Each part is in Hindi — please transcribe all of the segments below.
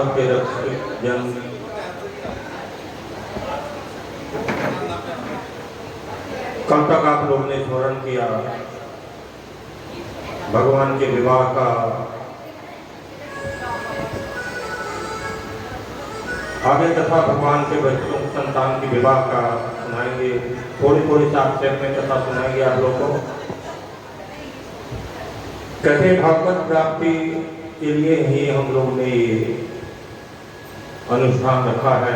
भागवत के रक्षक जन कल तक आप लोग ने स्मरण किया भगवान के विवाह का। आगे कथा भगवान के बच्चों संतान की विवाह का सुनाएंगे, थोड़ी थोड़ी संक्षेप में कथा सुनाएंगे आप लोग को। कहते भागवत प्राप्ति के लिए ही हम लोग ने ये अनुष्ठान रखा है,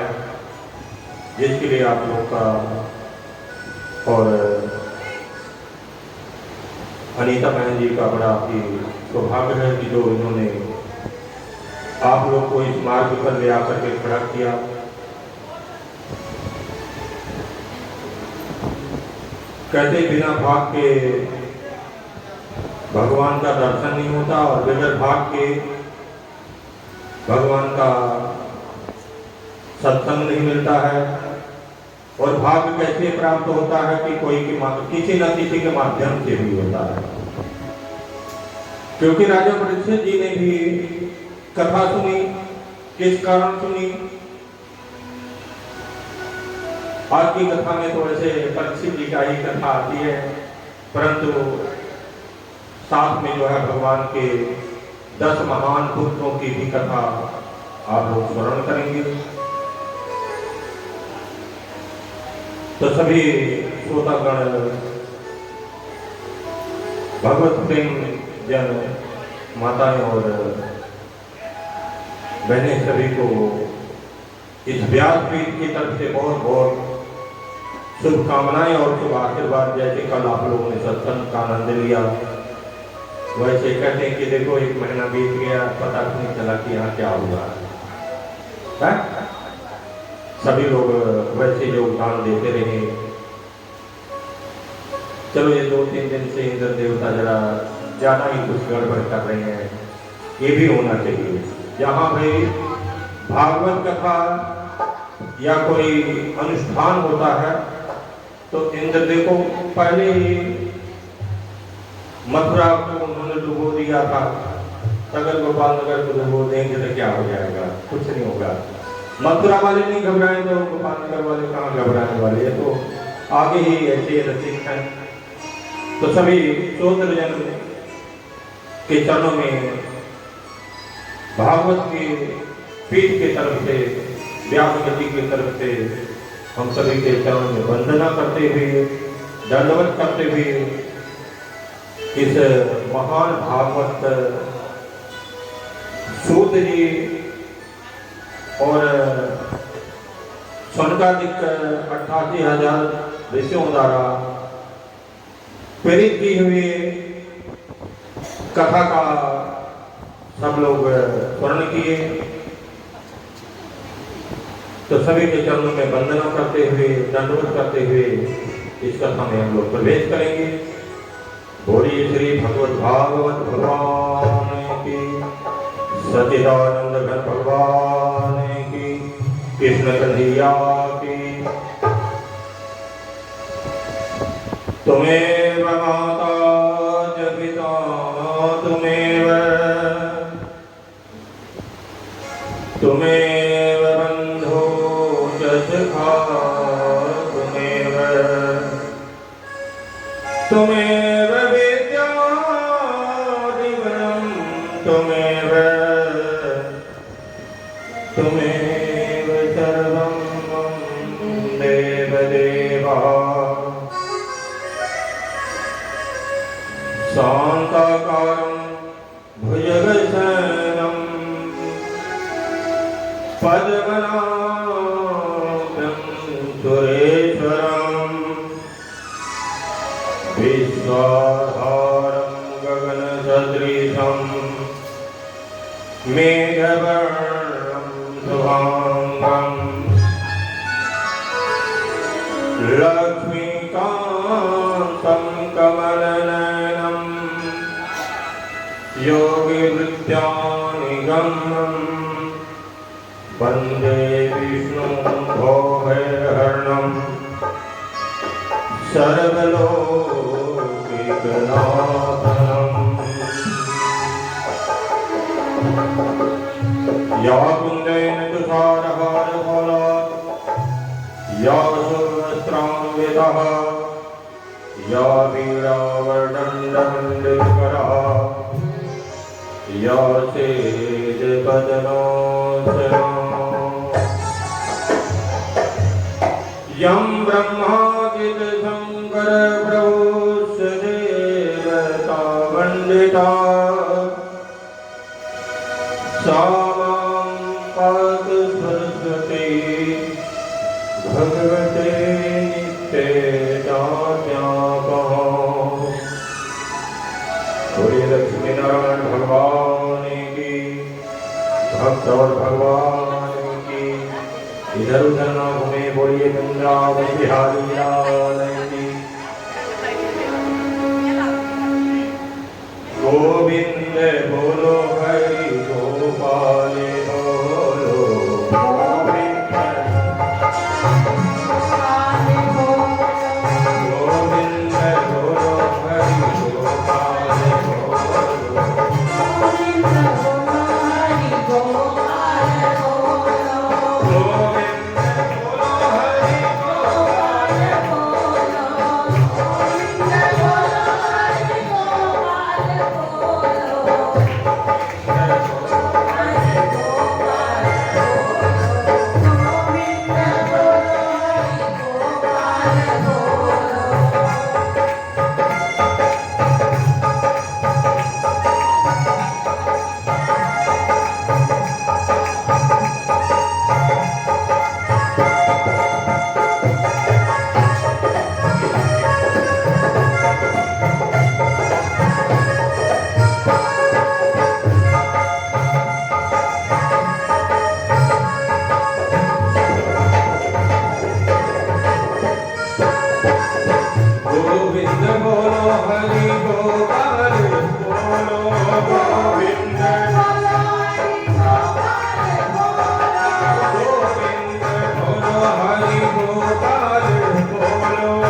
जिसके लिए आप लोग का और अनीता बहन जी का बड़ा ही सौभाग्य है कि जो इन्होंने आप लोग को इस मार्ग पर ले आकर के खड़ा किया। कहते बिना भाग के भगवान का दर्शन नहीं होता और बगैर भाग के भगवान का सत्संग नहीं मिलता है। और भाग्य कैसे प्राप्त होता है कि कोई किसी न किसी के माध्यम से भी होता है। क्योंकि राजा परीक्षित जी ने भी कथा सुनी, किस कारण सुनी? आज की कथा में तो ऐसे परीक्षित जी का ही कथा आती है, परंतु साथ में जो है भगवान के 10 महान पुत्रों की भी कथा आप लोग स्मरण करेंगे। तो सभी श्रोतागण भगवत प्रेम जन माताएं और बहनें सभी को इस व्यासपीठ की तरफ से बहुत बहुत शुभकामनाएं और शुभ आशीर्वाद। जैसे कल आप लोगों ने सत्संग का आनंद लिया, वैसे कहते हैं कि देखो 1 महीना बीत गया, पता नहीं चला कि यहाँ क्या हुआ है। सभी लोग वैसे योगदान देते रहे। चलो ये 2-3 दिन से इंद्र देवता जरा ज्यादा ही कुछ गड़बड़ कर रहे हैं, ये भी होना चाहिए। जहाँ भाई भागवत कथा या कोई अनुष्ठान होता है तो इंद्रदेव को पहले ही मथुरा को उन्होंने डुबो दिया था। अगर गोपाल नगर को डुबो देंगे तो क्या हो जाएगा? कुछ नहीं होगा। मथुरा वाले नहीं घबराए तो गोपाल नगर वाले कहाँ घबराने वाले? ये तो आगे ही ऐसे रचित हैं। तो सभी श्रोत्र जन के चरणों में भागवत की पीठ की तरफ से, व्यासगति की तरफ से हम सभी के चरणों में वंदना करते हुए, दंडवत करते हुए इस महान भागवत सूत जी और स्वर्गाधिक 88,000 ऋषियों द्वारा प्रेरित की हुई कथा का सब लोग स्मरण किए। तो सभी के चरणों में वंदना करते हुए, दंडवत करते हुए इस कथा में हम लोग प्रवेश करेंगे। बोलिए श्री भगवत भागवत भगवान की, सच्चिदानंद घन भगवान की, कृष्ण कन्हैया की। तुमेव माता च पिता तुमेव बंधु च सखा तुमेव विद्या दिव्यं तुमेव सर्वं देव देवा। शान्ताकारं भुजगशयनं पद्मनाभं सुरेश्वरं विश्वाधारं गगनसदृशं मेघवर्णं शुभांगं लक्ष्मीकान्तं कमलनयनं योगिवृत्यानिगम्यं वन्दे विष्णुं भवभयहरणं सर्वलोकैकनाथम्। या कुन्द स्थितः या वीणावर्णन्दमण्डितकरः या चेदपदनाशनः यं ब्रह्मादिशङ्कर प्रभुश्च देवता वन्दिता सा मां पातु सरस्वती भगवते नित्यदात्यापः। बोलिए लक्ष्मी नारायण भगवान की, भक्त और भगवान की, इधर उधर ना घूमे। बोलिए वृंदावन बिहारी लाल की। गोविंद बोलो हरि गोपाल बोलो गोविंद गोविंद बोलो हरि गोपाल बोलो गोविंद बोलो हरि गोपाल बोलो गोविंद बोलो हरि गोपाल बोलो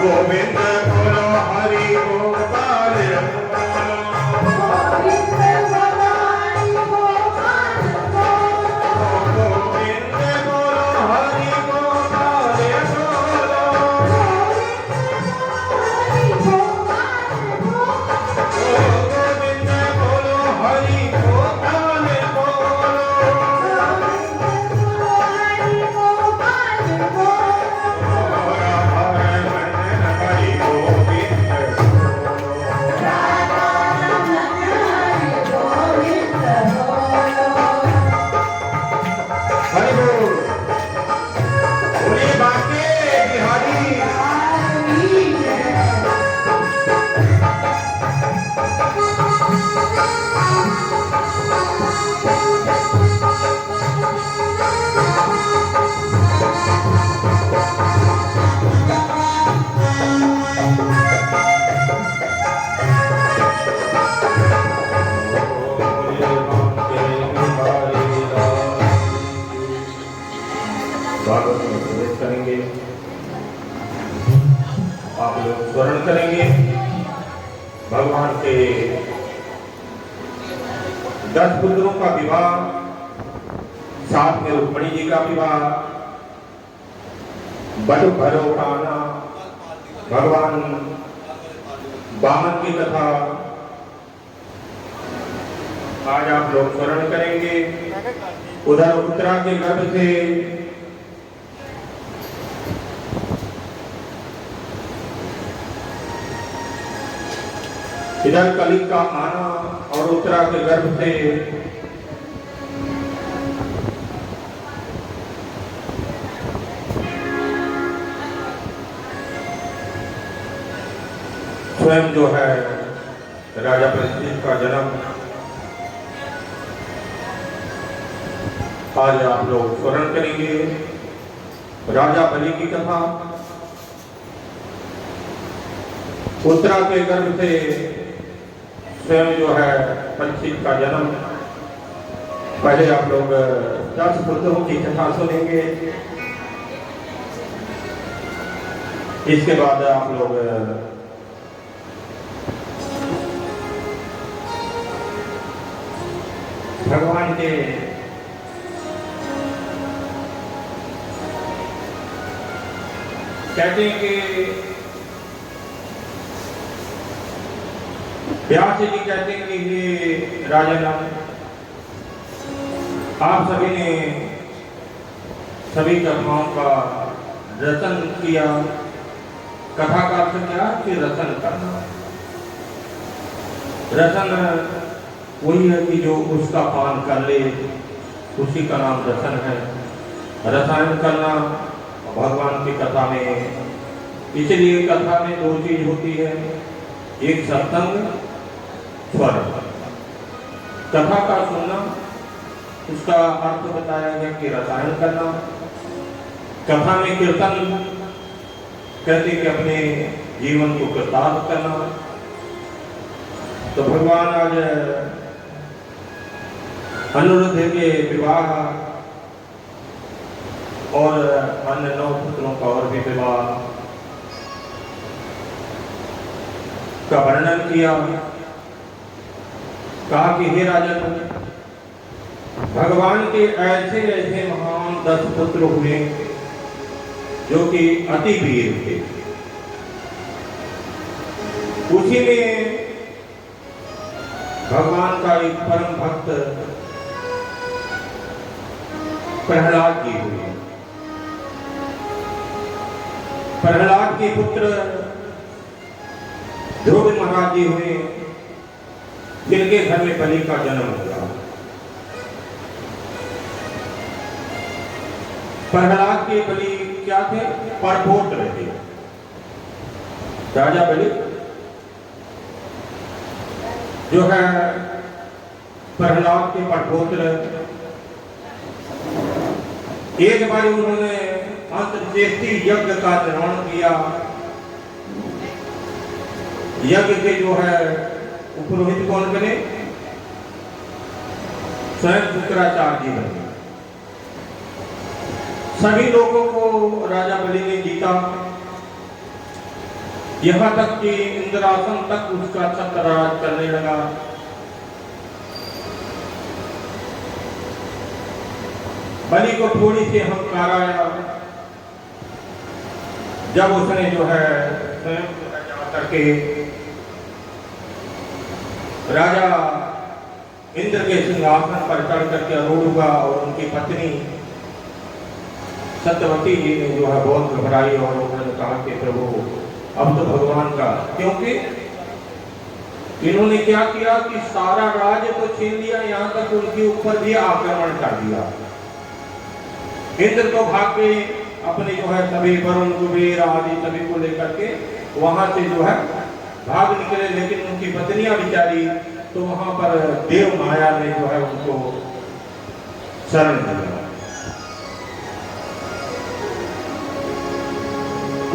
गोविंद बोलो हरि गोपाल आप लोग स्मरण करेंगे भगवान के 10 पुत्रों का विवाह, साथ में रुक्मिणी जी का विवाह, बटु भैरव का आना, भगवान वामन की कथा आज आप लोग स्मरण करेंगे। उधर उत्तरा के गर्भ से इधर कलिक का आना और उत्तरा के गर्भ से स्वयं जो है राजा परीक्षित का जन्म आज आप लोग स्मरण करेंगे। राजा बलि की कथा, उत्तरा के गर्भ से स्वयं जो है परीक्षित का जन्म, पहले आप लोग 10 पुत्रों की कथा सुनेंगे, इसके बाद आप लोग भगवान के कहते हैं कि व्यास जी कहते हैं कि ये राजा नाम, आप सभी ने सभी कथाओं का रचन किया। कथा का अर्थ क्या कि रचन करना। रचन वही है कि जो उसका पान कर ले, उसी का नाम रचन है। रसायन करना भगवान की कथा में, इसलिए कथा में 2 चीज होती है, एक सत्संग, स्वर। कथा का सुनना, उसका अर्थ बताया गया कि रसायन करना। कथा में कीर्तन कहते कि अपने जीवन को कृतार्थ करना। तो भगवान आज अनुरुद्ध के विवाह और अन्य 9 पुत्रों का और भी विवाह का वर्णन किया। कहा कि हे राजन, भगवान के ऐसे ऐसे महान 10 पुत्र हुए जो कि अति वीर थे। उसी में भगवान का एक परम भक्त प्रहलाद जी हुए। प्रहलाद के पुत्र ध्रुव महाराज जी हुए, जिनके घर में बलि का जन्म हुआ। प्रहलाद के बलि क्या थे? परपोत्र थे। राजा बलि जो है प्रहलाद के परपोत्र, एक बार उन्होंने अंतर्चेष्टि यज्ञ का निर्माण किया। यज्ञ के जो है पुरोहित कौन बने? स्वयं शुक्राचार्य जी बने। सभी लोगों को राजा बलि ने जीता, यहां तक कि इंद्रासन तक उसका छत्रराज करने लगा। बलि को थोड़ी सी अहंकार आया, जब उसने जो है स्वयं जा करके राजा इंद्र के सिंहासन पर चढ़ करके आरूढ़ हुआ और उनकी पत्नी सत्यवती जी ने जो है बहुत घबराई और उन्होंने कहा कि प्रभु अब तो भगवान का, क्योंकि इन्होंने क्या किया कि सारा राज्य तो छीन लिया, यहाँ तक उनके ऊपर भी आक्रमण कर दिया। इंद्र तो भाग के अपने जो है सभी वरुण कुबेर आदि सभी को लेकर के वहां से जो है भाग निकले, लेकिन उनकी पत्नियां बिचारी तो वहां पर देव माया ने जो है उनको शरण दिया।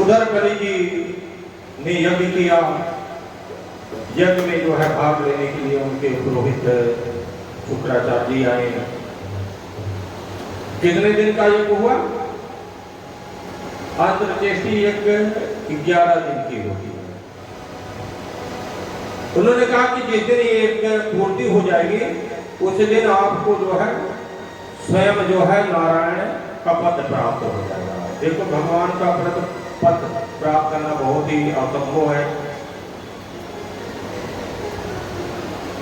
उधर बलि जी ने यज्ञ किया। यज्ञ में जो है भाग लेने के लिए उनके पुरोहित शुक्राचार्य जी आए। कितने दिन का यज्ञ हुआ? अंतर्चेष्टि यज्ञ 11 दिन की होती है। उन्होंने कहा कि जिस दिन ये पूर्ति हो जाएगी उस दिन आपको जो है स्वयं जो है नारायण का पद प्राप्त हो जाएगा। देखो भगवान का पद प्राप्त करना बहुत ही असंभव है।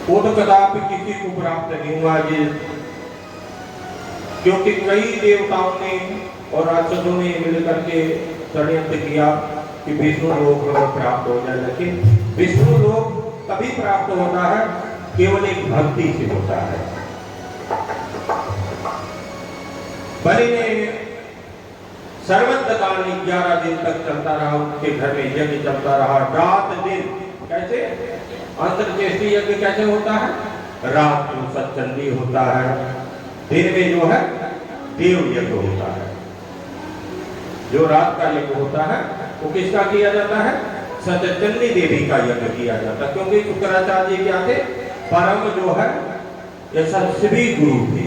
वो तो कदापि किसी को प्राप्त नहीं हुआ जी, क्योंकि कई देवताओं ने और राक्षसों ने मिलकर के षड्यंत्र किया कि विष्णु लोक प्राप्त हो जाए, लेकिन विष्णु लोक तभी प्राप्त होता है केवल एक भक्ति से होता है। बलि ने सर्वत्र काल 11 दिन तक चलता रहा, उनके घर में यज्ञ चलता रहा रात दिन। कैसे? अंतर्चेष्टि यज्ञ कैसे होता है? रात में सत्चंडी होता है, दिन में जो है देव यज्ञ होता है। जो रात का यज्ञ होता है वो किसका किया जाता है? सत्यचंडी देवी का यज्ञ किया जाता, क्योंकि शुक्राचार्य जी क्या थे, परम जो है यशस्वी गुरु थे।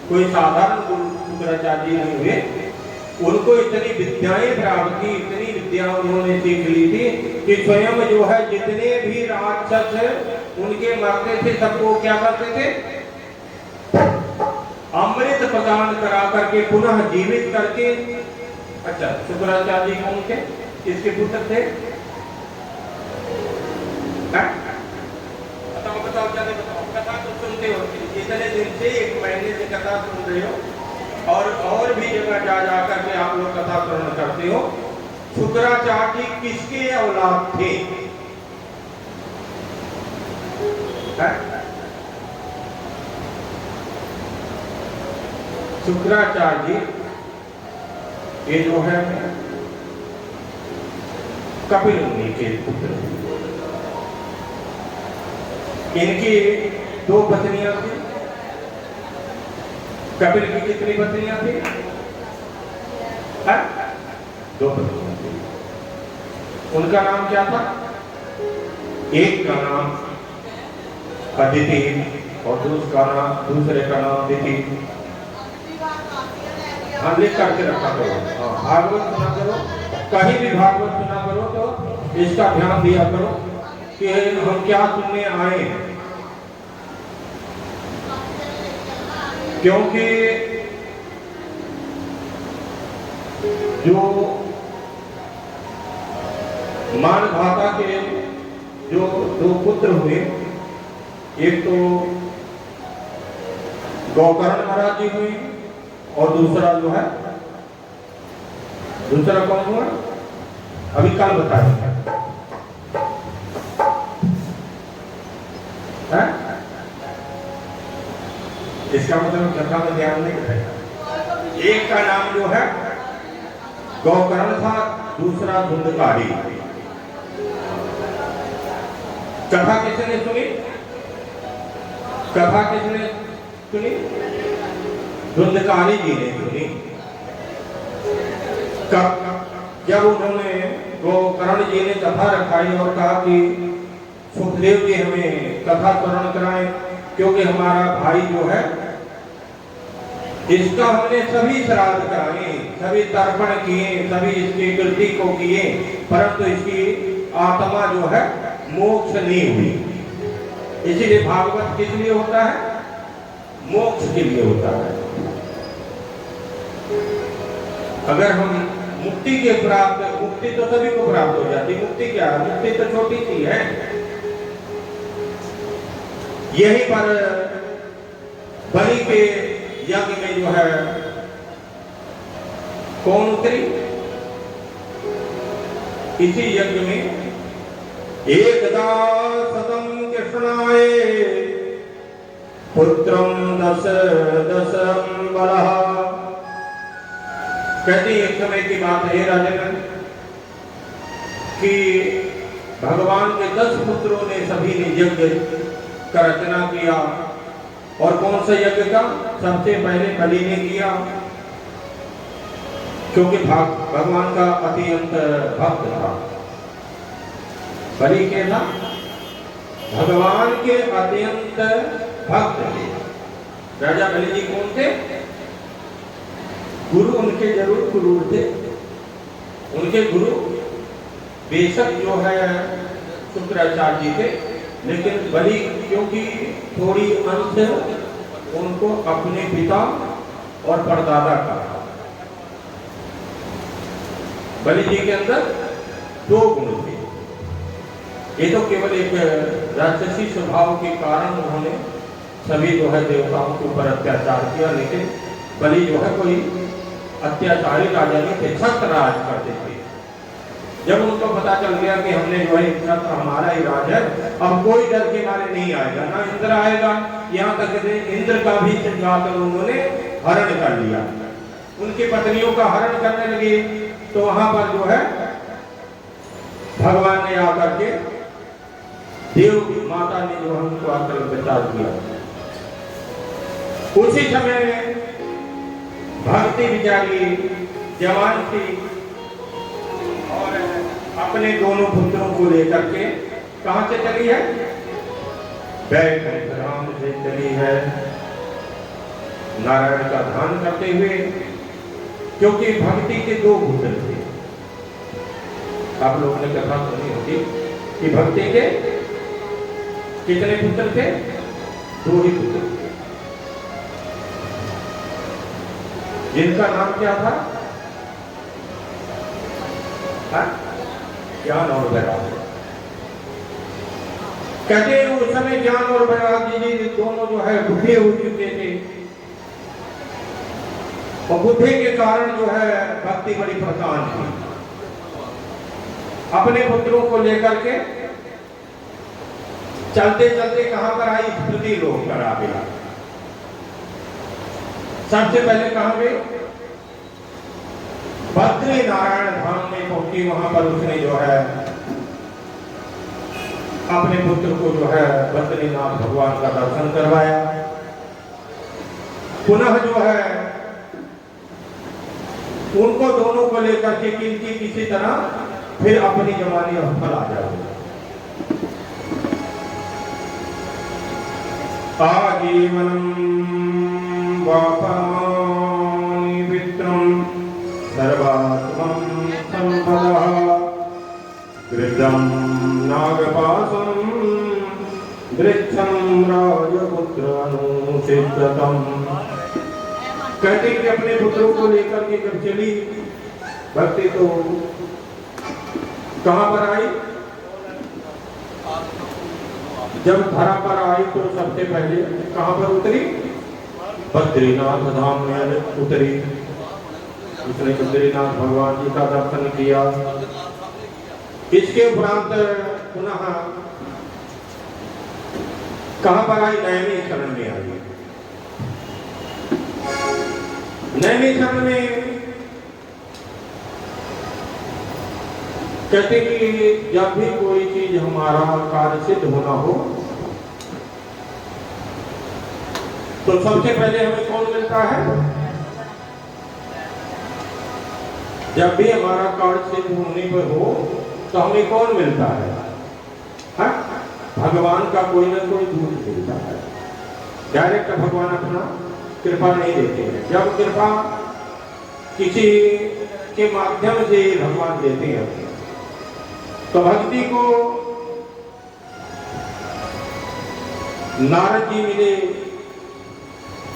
कोई साधारण गुरु शुक्राचार्य जी नहीं हुए, उनको इतनी विद्याएं प्राप्त की, इतनी विद्या उन्होंने सीख ली थी कि स्वयं जो है जितने भी राक्षस उनके मरते थे सबको क्या करते थे, अमृत प्रदान करा करके पुनः जीवित करके। अच्छा, शुक्राचार्य जी कौन थे, किसके पुत्र थे? बताओ बताओ, क्या बताओ, कथा तो सुनते हो, इतने दिन से 1 महीने से कथा सुन रहे हो और भी जगह जा जा करके आप लोग कथा श्रवण करते हो। शुक्राचार्य जी किसके औलाद थे? शुक्राचार्य जी ये जो है कपिल मुनि के पुत्र। इनकी 2 पत्नियां थी। कपिल की कितनी पत्नियां थी? 2 पत्नियां थी। उनका नाम क्या था? एक का नाम अदिति और दूसरे का नाम दिति। हाँ, लिख करके रखा करो। हाँ, भागवत सुना करो, कहीं भी भागवत सुना करो तो इसका ध्यान दिया करो कि हम क्या सुनने आए हैं, क्योंकि जो मानधाता के जो 2 पुत्र हुए, एक तो गौकर्ण महाराज जी हुए और दूसरा जो है, दूसरा कौन हुआ अभी कल बताएंगे। इसका मतलब कथा में ध्यान नहीं रहेगा। एक का नाम जो है गौकर्ण था, दूसरा धुंधकारी। कथा किसने सुनी? कथा किसने सुनी? धुंधकारी जी ने सुनी। जब उन्होंने गौकर्ण जी ने कथा रखाई और कहा कि सुखदेव जी हमें कथा श्रवण कराएं, क्योंकि हमारा भाई जो है इसका हमने सभी श्राद्ध कराए, सभी तर्पण किए, सभी इसकी कृति को किए, परंतु इसकी आत्मा जो है मोक्ष नहीं हुई। इसीलिए भागवत किस लिए होता है? मोक्ष के लिए होता है। अगर हम मुक्ति के प्राप्त, मुक्ति तो सभी को प्राप्त हो जाती, मुक्ति क्या है? मुक्ति तो छोटी सी है। यहीं पर बलि के यज्ञ में जो है कौन उतरी? इसी यज्ञ में एकदा सतम कृष्णाय पुत्रम दश बलः। कहती एक समय की बात है राजन कि भगवान के 10 पुत्रों ने सभी ने यज्ञ का रचना किया। और कौन सा यज्ञ का? सबसे पहले बलि ने किया, क्योंकि भगवान का अत्यंत भक्त था। बलि के था भगवान के अत्यंत भक्त थे। राजा बलि जी कौन थे? गुरु उनके जरूर क्रूर थे। उनके गुरु बेशक जो है शुक्राचार्य जी थे, लेकिन बलि क्योंकि थोड़ी अंश उनको अपने पिता और परदादा का, बलि जी के अंदर 2 गुण थे। ये तो केवल एक राक्षसी स्वभाव के कारण उन्होंने सभी जो है देवताओं के ऊपर अत्याचार किया, लेकिन बलि जो है कोई अत्याचारी राजा नहीं थे, छत्र राज करते थे। जब उनको पता चल गया कि हमने जो है छत्र हमारा ही राज है, अब कोई डर के मारे नहीं आएगा, ना इंद्र आएगा, यहाँ तक इंद्र का भी सिंहासन उन्होंने हरण कर लिया। उनकी पत्नियों का हरण करने लगे, तो वहां पर जो है भगवान ने आकर के देव माता ने जो हमको आकर बचा दिया। उसी समय भक्ति बिचारी जवान थी और अपने दोनों पुत्रों को लेकर के कहां से चली है? बैकुंठ धाम से चली है, नारायण का ध्यान करते हुए। क्योंकि भक्ति के दो पुत्र थे। आप लोगों ने कथा सुनी होगी कि भक्ति के कितने पुत्र थे? दो ही पुत्र थे, जिनका नाम क्या था? ज्ञान और वैराग्य। कहते हैं उस समय ज्ञान और वैराग्य जी दोनों जो है बुढ़े हो चुके थे, और बुद्धि के कारण जो है भक्ति बड़ी परेशान थी। अपने पुत्रों को लेकर के चलते चलते कहां पर आई? स्मृति लोक पर आ गया। सबसे पहले कहां गए? बद्री नारायण धाम में पहुंची। वहां पर उसने जो है अपने पुत्र को जो है बद्रीनाथ भगवान का दर्शन करवाया। पुनः जो है उनको दोनों को लेकर के किसी तरह फिर अपनी जवानी स्थल आ जाए। आजीवनम वापमानि पितरं सर्वात्मं संपदः कृतं नागपाशं वृक्षं राजपुत्र अनुसिद्धतम्। कहते कि अपने पुत्रों को लेकर के जब चली भक्ति तो कहां पर आई? जब धरा पर आई तो सबसे पहले कहां पर उतरी? बद्रीनाथ धाम में उतरी। उसने बद्रीनाथ भगवान जी का दर्शन किया। इसके उपरांत पुनः कहां पर आई? नैमिषारण्य में आई। नैमिषारण्य में कहते कि जब भी कोई चीज हमारा कार्य सिद्ध होना हो तो सबसे पहले हमें कौन मिलता है? जब भी हमारा कार्य सिद्ध होने पर हो तो हमें कौन मिलता है? हा? भगवान का कोई ना कोई दूत मिलता है। डायरेक्ट भगवान अपना कृपा नहीं देते हैं। जब कृपा किसी के माध्यम से भगवान देते हैं तो भक्ति को नारद जी मिले।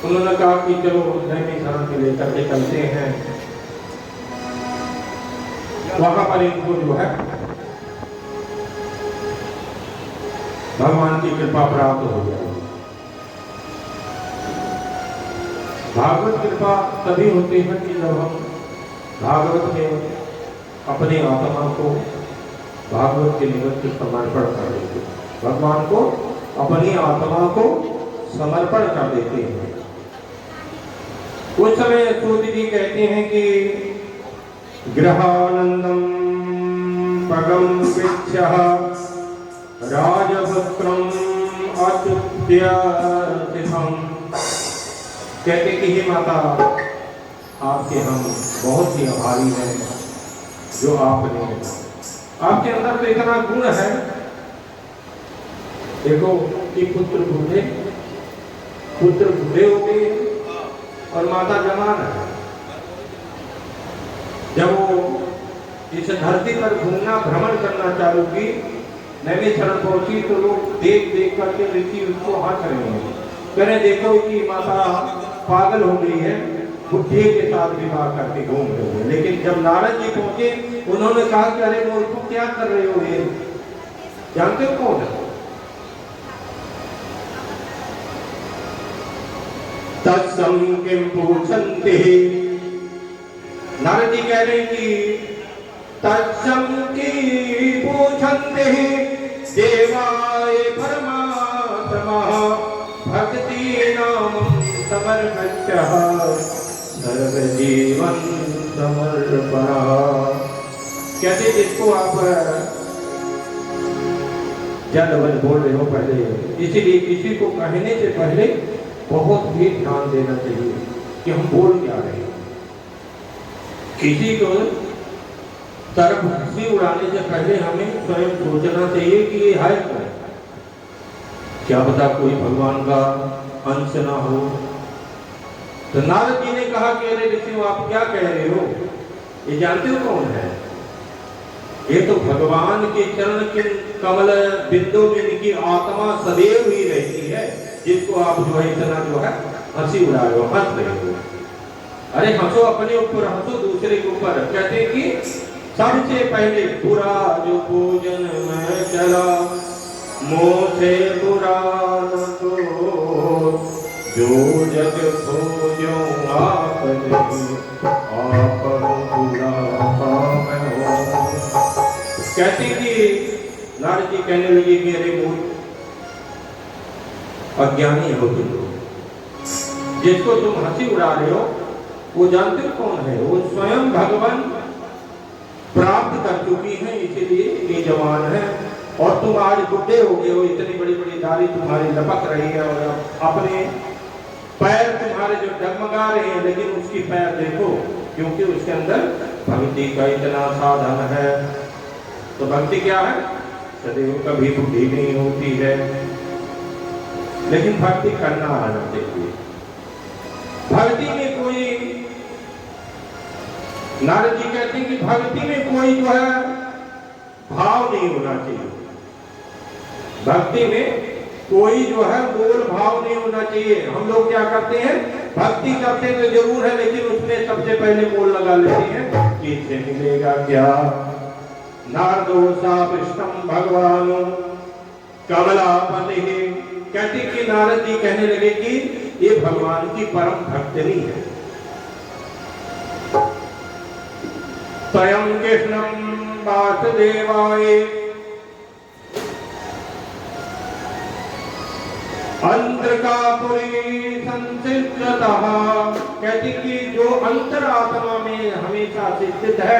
उन्होंने कहा कि चलो नैमिषारण्य के लेकर के चलते हैं। वहां पर इनको जो है भगवान की कृपा प्राप्त हो जाएगी। भागवत कृपा तभी होती है कि जब हम भागवत में अपनी आत्मा को भागवत के निमित्त समर्पण कर देते हैं। भगवान को अपनी आत्मा को समर्पण कर देते हैं। उस समय सूत जी कहते हैं कि गृहानंदम पगम विच्छः राजपुत्रम अच्युत्यतिथम। कहते कि हे माता, आपके हम बहुत ही आभारी हैं जो आपके अंदर तो इतना गुण है। देखो कि पुत्र बूढ़े हो गए और माता जवान है। जब वो इस धरती पर घूमना भ्रमण करना चालू की, नैमिषारण्य पहुंची तो लोग देख देख करके ऋषि उसको हंस रहे हैं। कह रहे देखो कि माता पागल हो गई है, बुढ़े के साथ विवाह करके घूम रहे हैं। लेकिन जब नारद जी पहुंचे उन्होंने कहा कि अरे मूर्खों क्या कर रहे हो? ये जानते हो कौन है? तत्सम किम पूछन्ते। नारद जी कह रहे हैं कि तत्सम की पूछन्ते देवाय परमात्मा भक्ति नाम समर्प्य सर्व जीवन समर्पणा। कहते जिसको आप जल बोल रहे हो पहले, इसीलिए किसी को कहने से पहले बहुत ही ध्यान देना चाहिए कि हम बोल क्या रहे हैं। किसी को तरफ हंसी उड़ाने से पहले हमें स्वयं सोचना चाहिए कि ये है कौन। क्या पता कोई भगवान का अंश ना हो। तो नारद जी ने कहा कि अरे ऋषि आप क्या कह रहे हो, ये जानते हो कौन है? ये तो भगवान के चरण के कमल बिंदु में इनकी आत्मा सदैव ही रहती है, जिसको आप जो है इतना जो है हंसी उड़ा रहे हो, हंस रहे हो। अरे हंसो अपने ऊपर, हंसो दूसरे के ऊपर। कहते हैं कि सबसे पहले बुरा जो पूजन में चला, मोह से बुरा न तो, जो जग खोजो आप नहीं, आप बुरा पावन हो। कहते कि नारद जी कहने लगे कि अरे मूर्ख अज्ञानी हो तुम लोग, जिसको तुम हंसी उड़ा रहे हो वो जानते हो कौन है? वो स्वयं भगवान प्राप्त कर चुकी है, इसीलिए ये जवान है। और तुम आज बुढ़े हो गए हो, इतनी बड़ी बड़ी दाढ़ी तुम्हारी लपक रही है और अपने पैर तुम्हारे जो डगमगा रहे हैं, लेकिन उसकी पैर देखो, क्योंकि उसके अंदर भक्ति का इतना साधन है। तो भक्ति क्या है? सदैव कभी बुढ़ी नहीं होती है, लेकिन भक्ति करना आना चाहिए। भक्ति में कोई, नारद जी कहते हैं कि भक्ति में कोई जो है भाव नहीं होना चाहिए। भक्ति में कोई जो है मूल भाव नहीं होना चाहिए। हम लोग क्या करते हैं, भक्ति करते तो जरूर है, लेकिन उसमें सबसे पहले मोल लगा लेते हैं कि इससे मिलेगा क्या। नारदोसा विष्णु भगवान कमलापति। कहते कि नारद जी कहने लगे कि ये भगवान की परम भक्तनी है। स्वयं कृष्णं वासुदेवाय अंतरकापुरी संसिद्धतः। कहते कि जो अंतरात्मा में हमेशा स्थित है,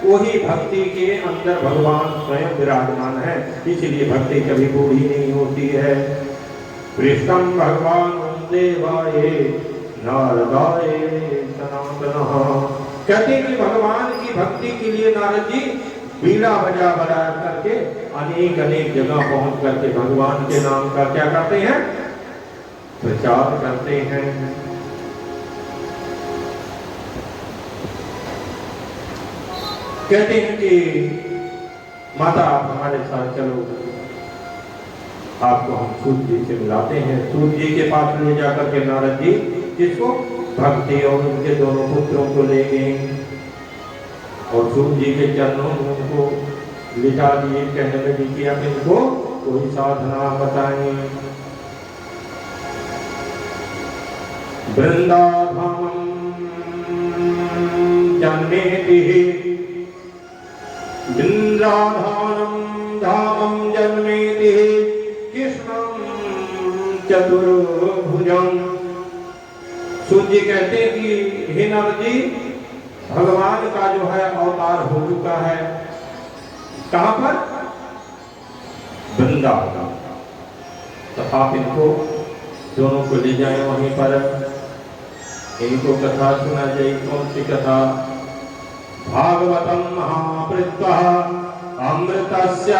वही भक्ति के अंदर भगवान स्वयं विराजमान है, इसलिए भक्ति कभी बूढ़ी नहीं होती है। कृष्णं भगवान देवाय नारदाय सनातनः। कहते हैं कि भगवान की भक्ति के लिए नारद जी बीड़ा बजा बजा करके अनेक अनेक जगह पहुंच करके भगवान के नाम का क्या करते हैं, प्रचार करते हैं। कहते हैं कि माता आप हमारे साथ चलो, आपको हम सूर्य जी से मिलाते हैं। सूर्य जी के पास ले जाकर के नारद जी किसको, भक्ति और उनके दोनों पुत्रों को ले गए और सूर्य जी के चरणों में उनको लिटा दिए। कहने लगे कि आप इनको कोई साधना बताएं। वृंदावन जन्मेति वृंदावनम धामम जन्मेति कृष्णं चतुर्भुजं। सूर्य जी कहते हैं कि हे नारद जी, भगवान का जो है अवतार हो चुका है। कहां पर? वृंदावन। तो आप इनको दोनों को ले जाए वहीं पर, इनको कथा सुना जाए। कौन सी कथा? भागवतम महावृत्तः अमृतस्य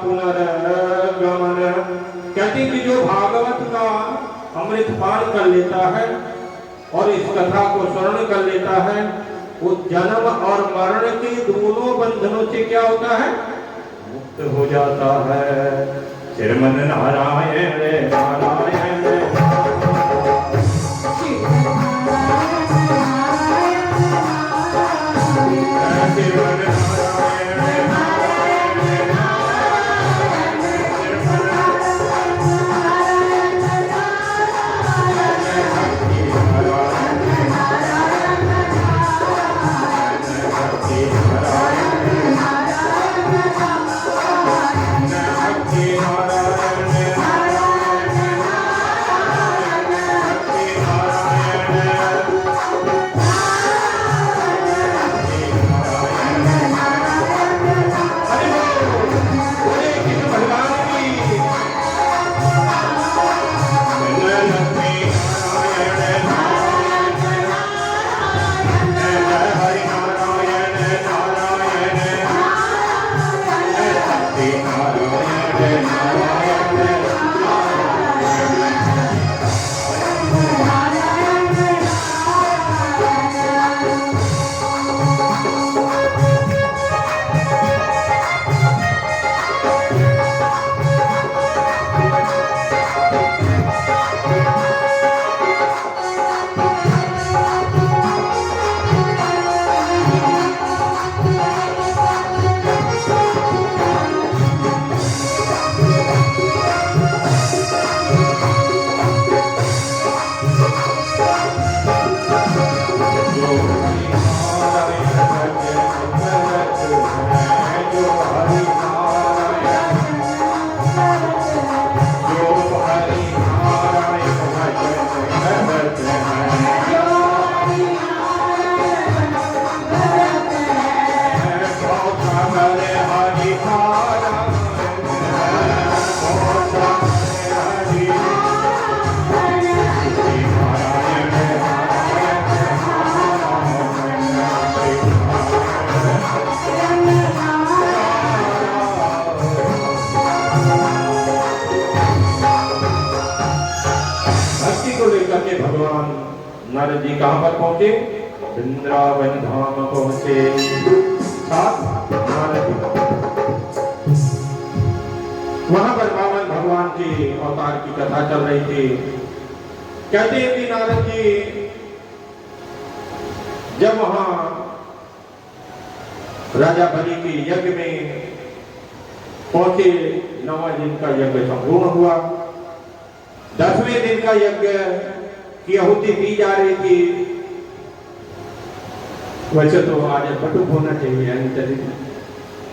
पुनर्गमन। कहते कि जो भागवत का अमृत पान कर लेता है और इस कथा को स्मरण कर लेता है, वो जन्म और मरण के दोनों बंधनों से क्या होता है, मुक्त हो जाता है। श्रीमन नारायण नारायण नारद जी कहां पर पहुंचे? वृंदावन धाम पहुंचे। साथ नारद जी वहां पर भगवान की अवतार की कथा चल रही थी। कहते हैं कि नारद जी जब वहां राजा बलि के यज्ञ में पहुंचे, 9वें दिन का यज्ञ संपूर्ण हुआ। 10वें दिन का यज्ञ की आहुति दी जा रही थी। वैसे तो आज बटुक होना चाहिए, यानी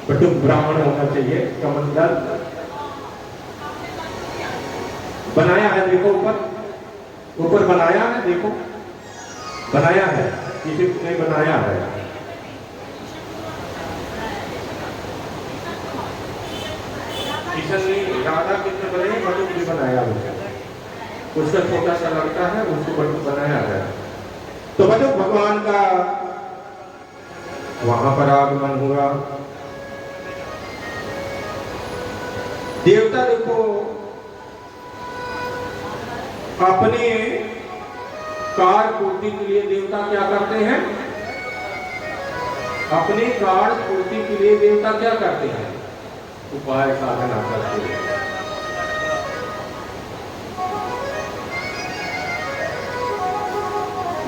बटुक ब्राह्मण होना चाहिए। कमंडल बनाया है, देखो ऊपर बनाया है, देखो बनाया है, किसी ने बनाया है। किशन ने राधा कितने बने बटुक भी बनाया है, उसका छोटा सा लड़का है, उसको बटुक बनाया है। तो बटुक भगवान का वहां पर आगमन हुआ। देवता देखो अपने कार्य पूर्ति के लिए देवता क्या करते हैं? अपने कार्य पूर्ति के लिए देवता क्या करते हैं? उपाय साधना करते हैं।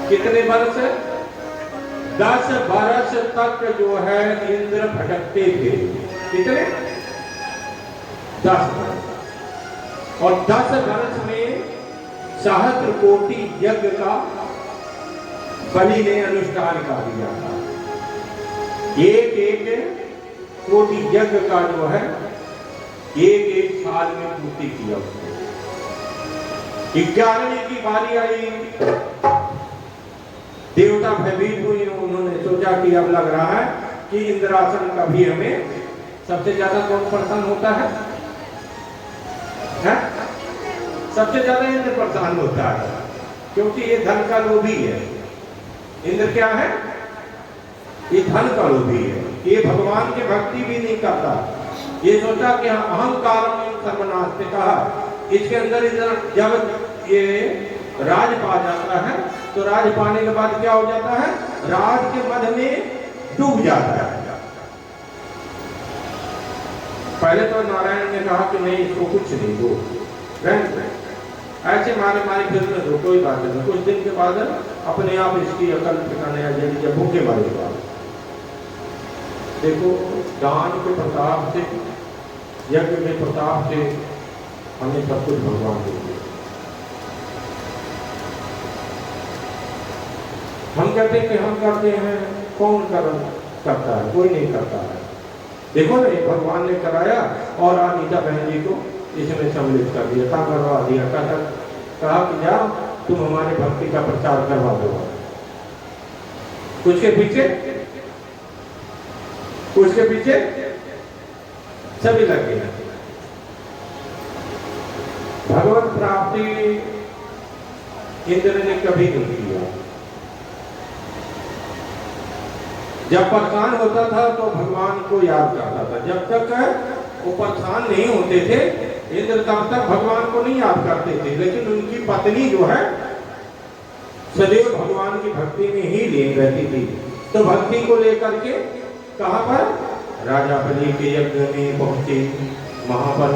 कितने वर्ष? 10 वर्ष तक जो है इंद्र भटकते थे। कितने? 10 वर्ष। और 10 वर्ष में सहस्त्र कोटि यज्ञ का बलि ने अनुष्ठान कर दिया था। एक एक कोटि यज्ञ का जो है एक साल में पूर्ति किया उसने। 11वें की बारी आई, देवता भयभीत हुए। उन्होंने सोचा कि अब लग रहा है कि इंद्रासन का भी हमें सबसे ज्यादा कौन प्रसन्न होता है? सबसे ज्यादा इंद्र प्रसन्न होता है, क्योंकि ये धन का लोभी है। इंद्र क्या है? ये धन का लोभी है। ये भगवान की भक्ति भी नहीं करता। ये सोचा कि अहंकार में सर्वनाश ने कहा, इसके अंदर जब ये राज पा जाता है तो राज पाने के बाद क्या हो जाता है? राज के मद में डूब जाता है। पहले तो नारायण ने कहा कि नहीं, इसको कुछ नहीं दो, ऐसे मारे फिर में दो, कोई बात नहीं। कुछ दिन के बाद अपने आप इसकी अकल ठिकाने आ जाएगी, जब भूखे मारेगा। देखो दान के प्रताप से, यज्ञ के प्रताप से हमें सब कुछ भगवान देंगे। हम कहते हैं कि हम करते हैं, कौन करता है? कोई नहीं करता है। देखो ना, भगवान ने कराया और अनीता बहन जी को इसमें सम्मिलित कर दिया, था करवा दिया। कहा कि जा तुम हमारे भक्ति का प्रचार करवा दो। उसके पीछे सभी लगे हैं। भगवत प्राप्ति इंद्र ने कभी नहीं किया। जब परेशान होता था तो भगवान को याद करता था। जब तक वो परेशान नहीं होते थे इंद्र, तब तक भगवान को नहीं याद करते थे। लेकिन उनकी पत्नी जो है सदैव भगवान की भक्ति में ही लीन रहती थी। तो भक्ति को लेकर के कहां पर? राजा बलि के यज्ञ में पहुंचे। वहां पर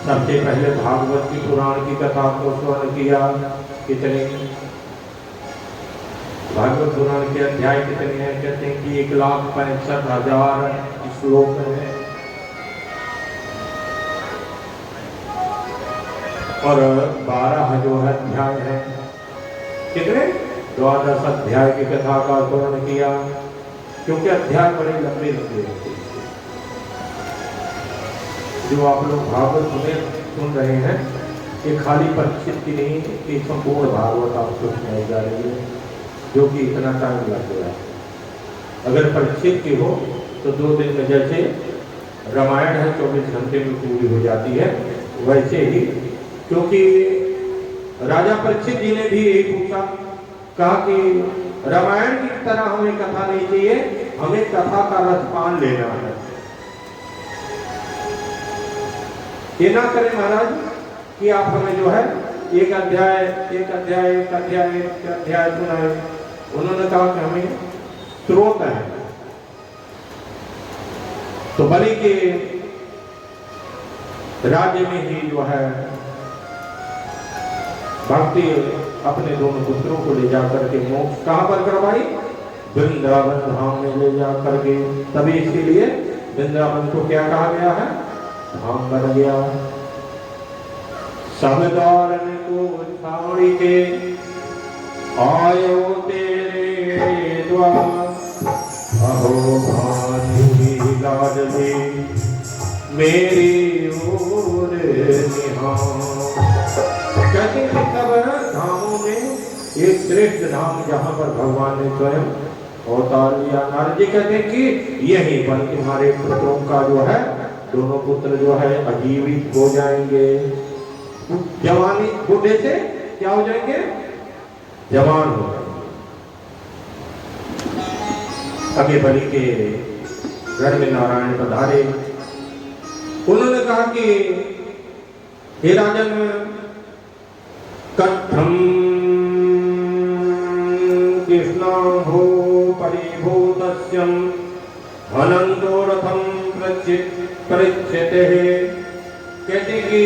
सबसे पहले भागवत की पुराण की कथा को श्रवण किया। कितने भागवत पुराण के अध्याय कितने हैं? कहते हैं कि 1,65,000 श्लोक है और 12 जो है अध्याय है। कितने? 12 अध्याय की कथा का श्रवण किया, क्योंकि अध्याय बड़े लंबे होते हैं। जो आप लोग भागवत सुन रहे हैं, ये खाली परीक्षित की नहीं, एक संपूर्ण भागवत आपको सुनाई जा रही है, जो कि इतना टाइम लग गया। अगर परीक्षित की हो तो 2 दिन में, जैसे रामायण है 24 घंटे में पूरी हो जाती है, वैसे ही, क्योंकि राजा परीक्षित जी ने भी यही पूछा, कहा कि रामायण की तरह हमें कथा नहीं चाहिए, हमें कथा का रसपान लेना है। ये ना करें महाराज कि आप हमें जो है एक अध्याय सुनाए। उन्होंने कहा कि हमें स्रोत है। तो बलि के राज्य में ही जो है भक्ति अपने दोनों पुत्रों को ले जाकर के मोक्ष कहां पर करवाई? वृंदावन धाम में ले जाकर के। तभी इसीलिए वृंदावन को क्या कहा गया है? धाम बन गया। सब दारन को छाड़ी के आयो तेरे द्वार, अहो भानी लाडली मेरी ओर निहार। कहते हैं सब धामों में एक श्रेष्ठ धाम जहां पर भगवान ने स्वयं अवतार लिया। नारद जी कहते हैं कि यही पर तुम्हारे पुत्रों का जो है, दोनों पुत्र जो है अजीवित हो जाएंगे। जवानी बूढ़े से क्या हो जाएंगे? जवान हो जाएंगे। अभी बलि के घर में नारायण पधारे। उन्होंने कहा कि हे राजन, कथम कृष्ण हो परिभूतस्यम अनंतो रथम पृच्छते। कहते कि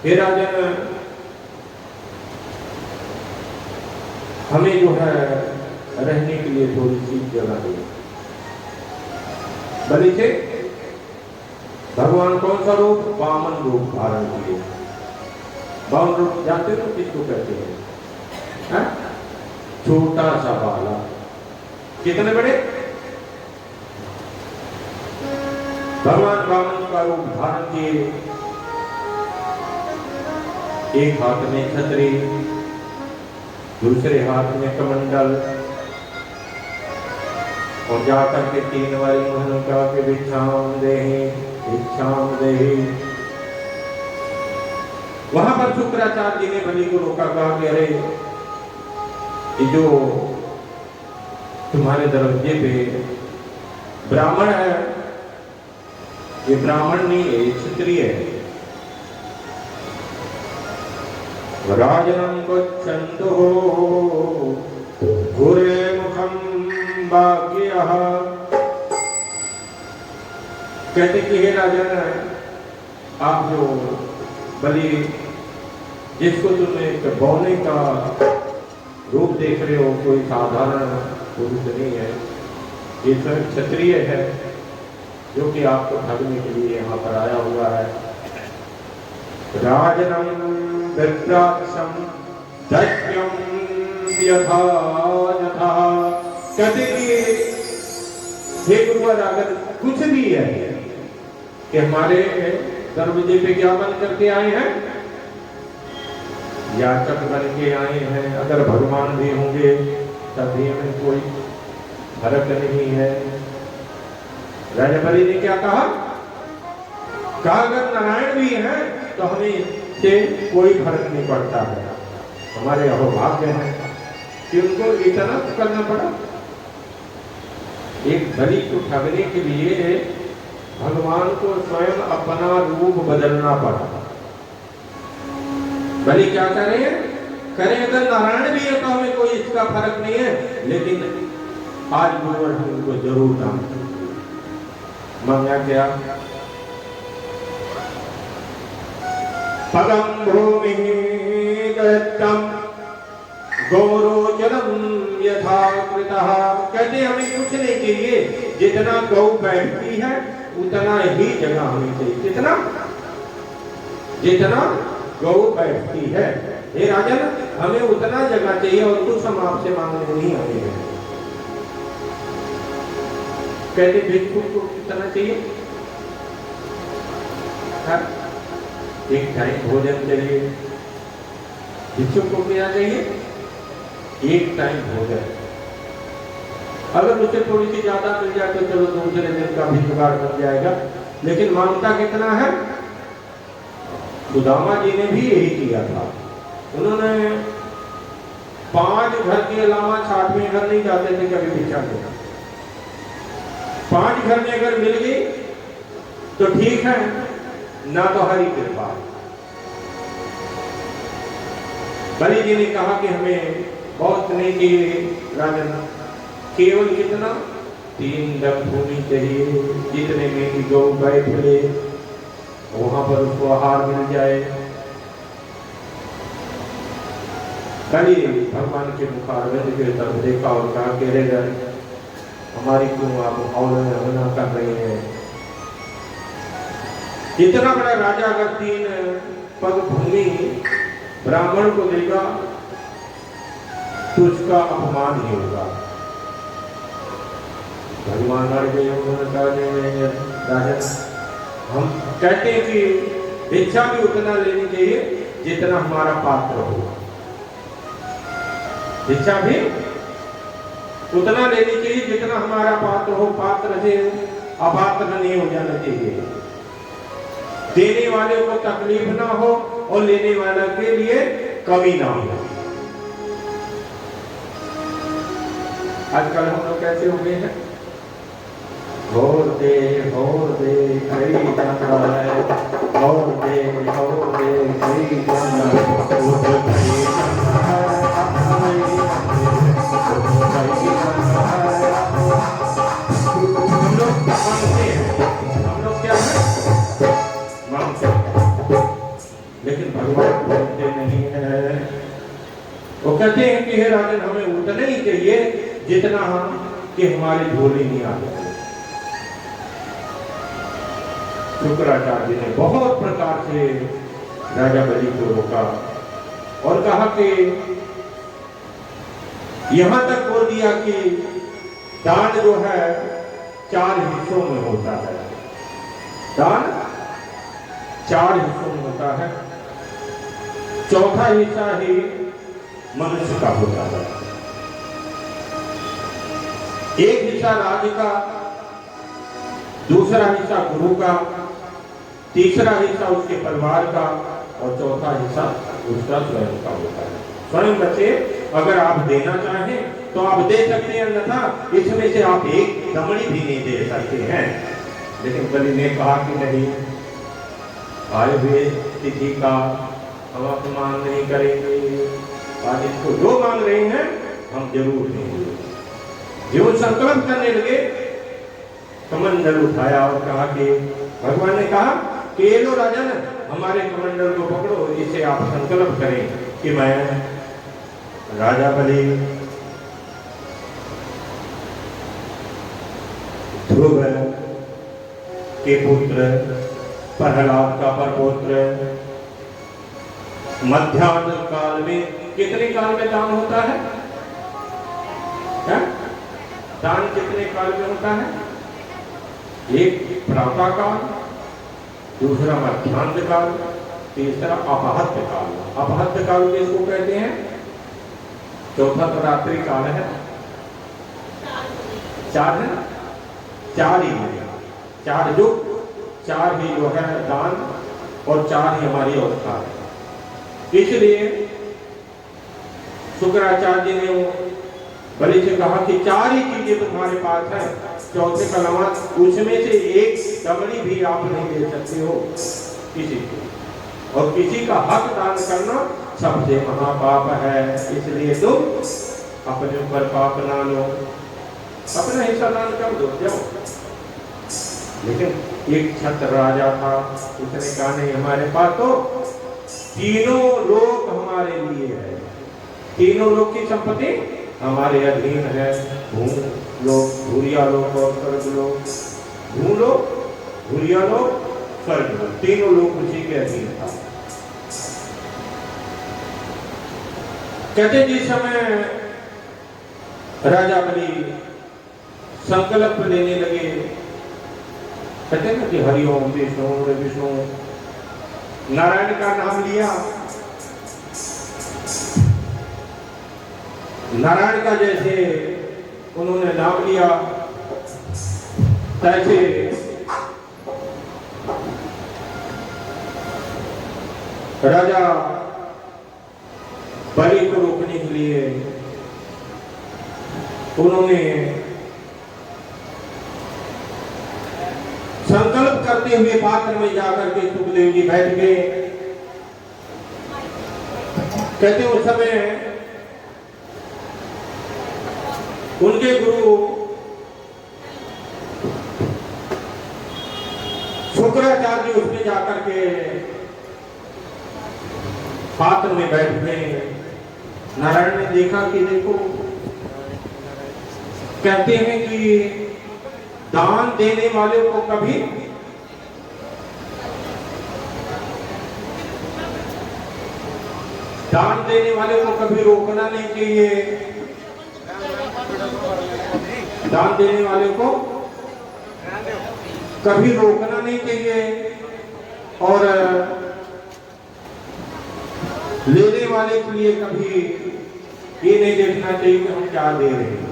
हे राजन, हमें जो है रहने के लिए थोड़ी सी जगह दे। बलि से भगवान कौन सा रूप? वामन रूप धारण किए। वामन रूप जानते हो किसको कहते हैं? छोटा सा बाला। कितने बड़े? भगवान वामन का रूप धारण किए। एक हाथ में छतरी, दूसरे हाथ में कमंडल, और जाकर के 3 बार उन्होंने कहा कि भिक्षाम देहि भिक्षाम देहि। वहां पर शुक्राचार्य जी ने बलि को रोका, कहा कि अरे ये जो तुम्हारे दरवाजे पे ब्राह्मण है, ये ब्राह्मण नहीं है, क्षत्रिय है। राजनम गच्छन्तु गुरे मुखम भाग्यः। कहते कि हे राजन, आप जो बलि जिसको तुमने बौने का रूप देख रहे हो, कोई साधारण पुरुष नहीं है, ये स्वयं क्षत्रिय है जो कि आपको ठगने के लिए यहाँ पर आया हुआ है। राजनम विप्राक्षम दक्ष्यम यथा यथा। कहते कि हे गुरुवर, अगर कुछ भी है कि हमारे दरवाजे पे क्या बन करके आए हैं? याचक बन के आए हैं। अगर भगवान भी होंगे तभी हमें कोई फर्क नहीं है। राजा बलि ने क्या कहा? अगर नारायण भी हैं तो हमें से कोई फर्क नहीं पड़ता है। हमारे अहोभाग्य है कि उनको इतना करना पड़ा। एक बलि को ठगने के लिए भगवान को स्वयं अपना रूप बदलना पड़ा। बलि क्या करें? अगर नारायण भी है तो हमें कोई इसका फर्क नहीं है, लेकिन आज गुरुवर हम उनको जरूर दान मांगा। क्या? पदम भूमि दत्तम गौरोचनम यथा कृतः। कहते हमें कुछ नहीं चाहिए, जितना गौ बैठती है उतना ही जगह हमें चाहिए। कितना? जितना गौ बैठती है। हे राजन, हमें उतना जगह चाहिए और कुछ हम आपसे मांगने नहीं आए हैं। कहते भिक्षु को कितना चाहिए? एक टाइम भोजन चाहिए। भिक्षु को क्या चाहिए? एक टाइम भोजन। अगर उसे थोड़ी सी ज्यादा मिल जाए तो चलो दूसरे दिन का भी जुगाड़ बन जाएगा, लेकिन मांगता कितना है? सुदामा जी ने भी यही किया था। उन्होंने 5 घर के अलावा 6वें घर नहीं जाते थे कभी भिक्षा देना। 5 घर में अगर मिल गई तो ठीक है, ना तो हरी कृपा। बलि जी ने कहा कि हमें बहुत नहीं चाहिए राजन, केवल कितना 3 डग भूमि चाहिए, जितने में कि गौ गाय खुले वहां पर उसको आहार मिल जाए। बलि भगवान के मुखारविंद की तरफ देखा और कहा कि रे हमारी क्यों आप अवहेलना कर रहे हैं। इतना बड़ा राजा अगर 3 पग भूमि ब्राह्मण को देगा तो उसका अपमान ही होगा। भगवान राजा हम कहते हैं कि भिक्षा भी उतना लेनी चाहिए जितना हमारा पात्र हो, भिक्षा भी उतना लेनी चाहिए जितना हमारा पात्र हो, पात्र से अपात्र नहीं हो जाना चाहिए। देने वाले को तकलीफ ना हो और लेने वाले के लिए कमी ना हो। आजकल हम लोग कैसे हो गए हैं, होर दे कई जाना है, होर दे कई जाना हम लोग क्या है मांगते हैं, लेकिन भगवान बोलते नहीं है। वो कहते हैं कि हे राजन हमें उतना ही चाहिए जितना हम कि हमारी झोली नहीं आ जाए। शुक्राचार्य ने बहुत प्रकार से राजा बलि को रोका और कहा कि यहां तक बोल दिया कि दान जो है 4 हिस्सों में होता है, दान 4 हिस्सों में होता है, चौथा हिस्सा ही मनुष्य का होता है। एक हिस्सा राज्य का, दूसरा हिस्सा गुरु का, तीसरा हिस्सा उसके परिवार का और चौथा हिस्सा उसका स्वयं का होता है। स्वयं बच्चे अगर आप देना चाहें तो आप दे सकते हैं, अन्यथा इसमें से आप एक दमड़ी भी नहीं दे सकते हैं। लेकिन बलि ने कहा कि नहीं, आए हुए तिथि का हम अपमान नहीं करेंगे, आज इसको जो मांग रहे हैं हम जरूर देंगे। जो संकल्प करने लगे कमंडल उठाया और कहा कि भगवान ने कहा कि ये लो राजन, हमारे कमंडल को पकड़ो, इसे आप संकल्प करें कि मैं राजा बलि ध्रुव के पुत्र प्रहलाद का परपुत्र मध्याह्न काल में, कितने काल में दान होता है? दान कितने काल में होता है? एक प्रातः काल, दूसरा मध्याह्न काल, तीसरा अपहत्य काल। अपहत्य काल किसको कहते हैं? चौथा तो रात्रि काल है। 4 है, 4 ही है, 4 युग, 4 ही जो है दान और 4 ही हमारी अवस्था है। इसलिए शुक्राचार्य ने बलि से कहा कि 4 ही चीजें तुम्हारे पास है, चौथे का अलावा उसमें से एक दमड़ी भी आप नहीं दे सकते हो किसी को, और किसी का हक दान करना सबसे महापाप है। इसलिए तुम अपने ऊपर पाप ना लो, अपना हिस्सा दान कर दो, जाओ। लेकिन एक छत्र राजा था, उसने कहा नहीं, हमारे पास तो तीनों लोक हमारे लिए है, तीनों लोक की संपत्ति हमारे अधीन है, भूलोक, भूरियालोक और स्वर्गलोक। भूलोक, भूरियालोक, स्वर्गलोक, तीनों लोक उसी के अधीन था। कहते जिस समय राजा बलि संकल्प लेने लगे, कहते ना कि हरिओम विष्णु विष्णु, नारायण का नाम लिया, नारायण का जैसे उन्होंने नाम लिया तैसे राजा बलि को रोकने के लिए उन्होंने संकल्प करते हुए पात्र में जाकर के सुखदेव जी बैठ गए। कहते उस समय उनके गुरु शुक्राचार्य उसमें जाकर के पात्र में बैठ गए। नारायण ने देखा कि देखो, कहते हैं कि दान देने वाले को कभी रोकना नहीं चाहिए। दान देने वाले को कभी रोकना नहीं चाहिए और लेने वाले के लिए कभी ये नहीं देखना चाहिए कि हम क्या दे रहे हैं।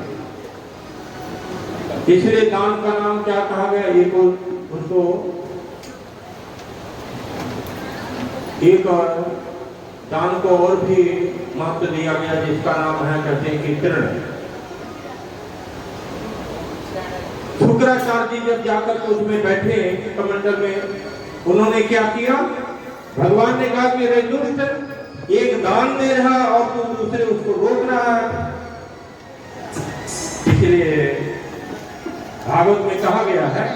इसलिए दान का नाम क्या कहा गया? एक उसको एक दान को और भी महत्व दिया गया जिसका नाम है, कहते हैं कि तृण। शुक्राचार्य जी जब जाकर के उसमें बैठे कमंडल में, उन्होंने क्या किया? भगवान ने कहा कि रे दुष्ट, एक दान दे रहा और तू दूसरे उसको रोक रहा है। इसलिए भागवत में कहा गया है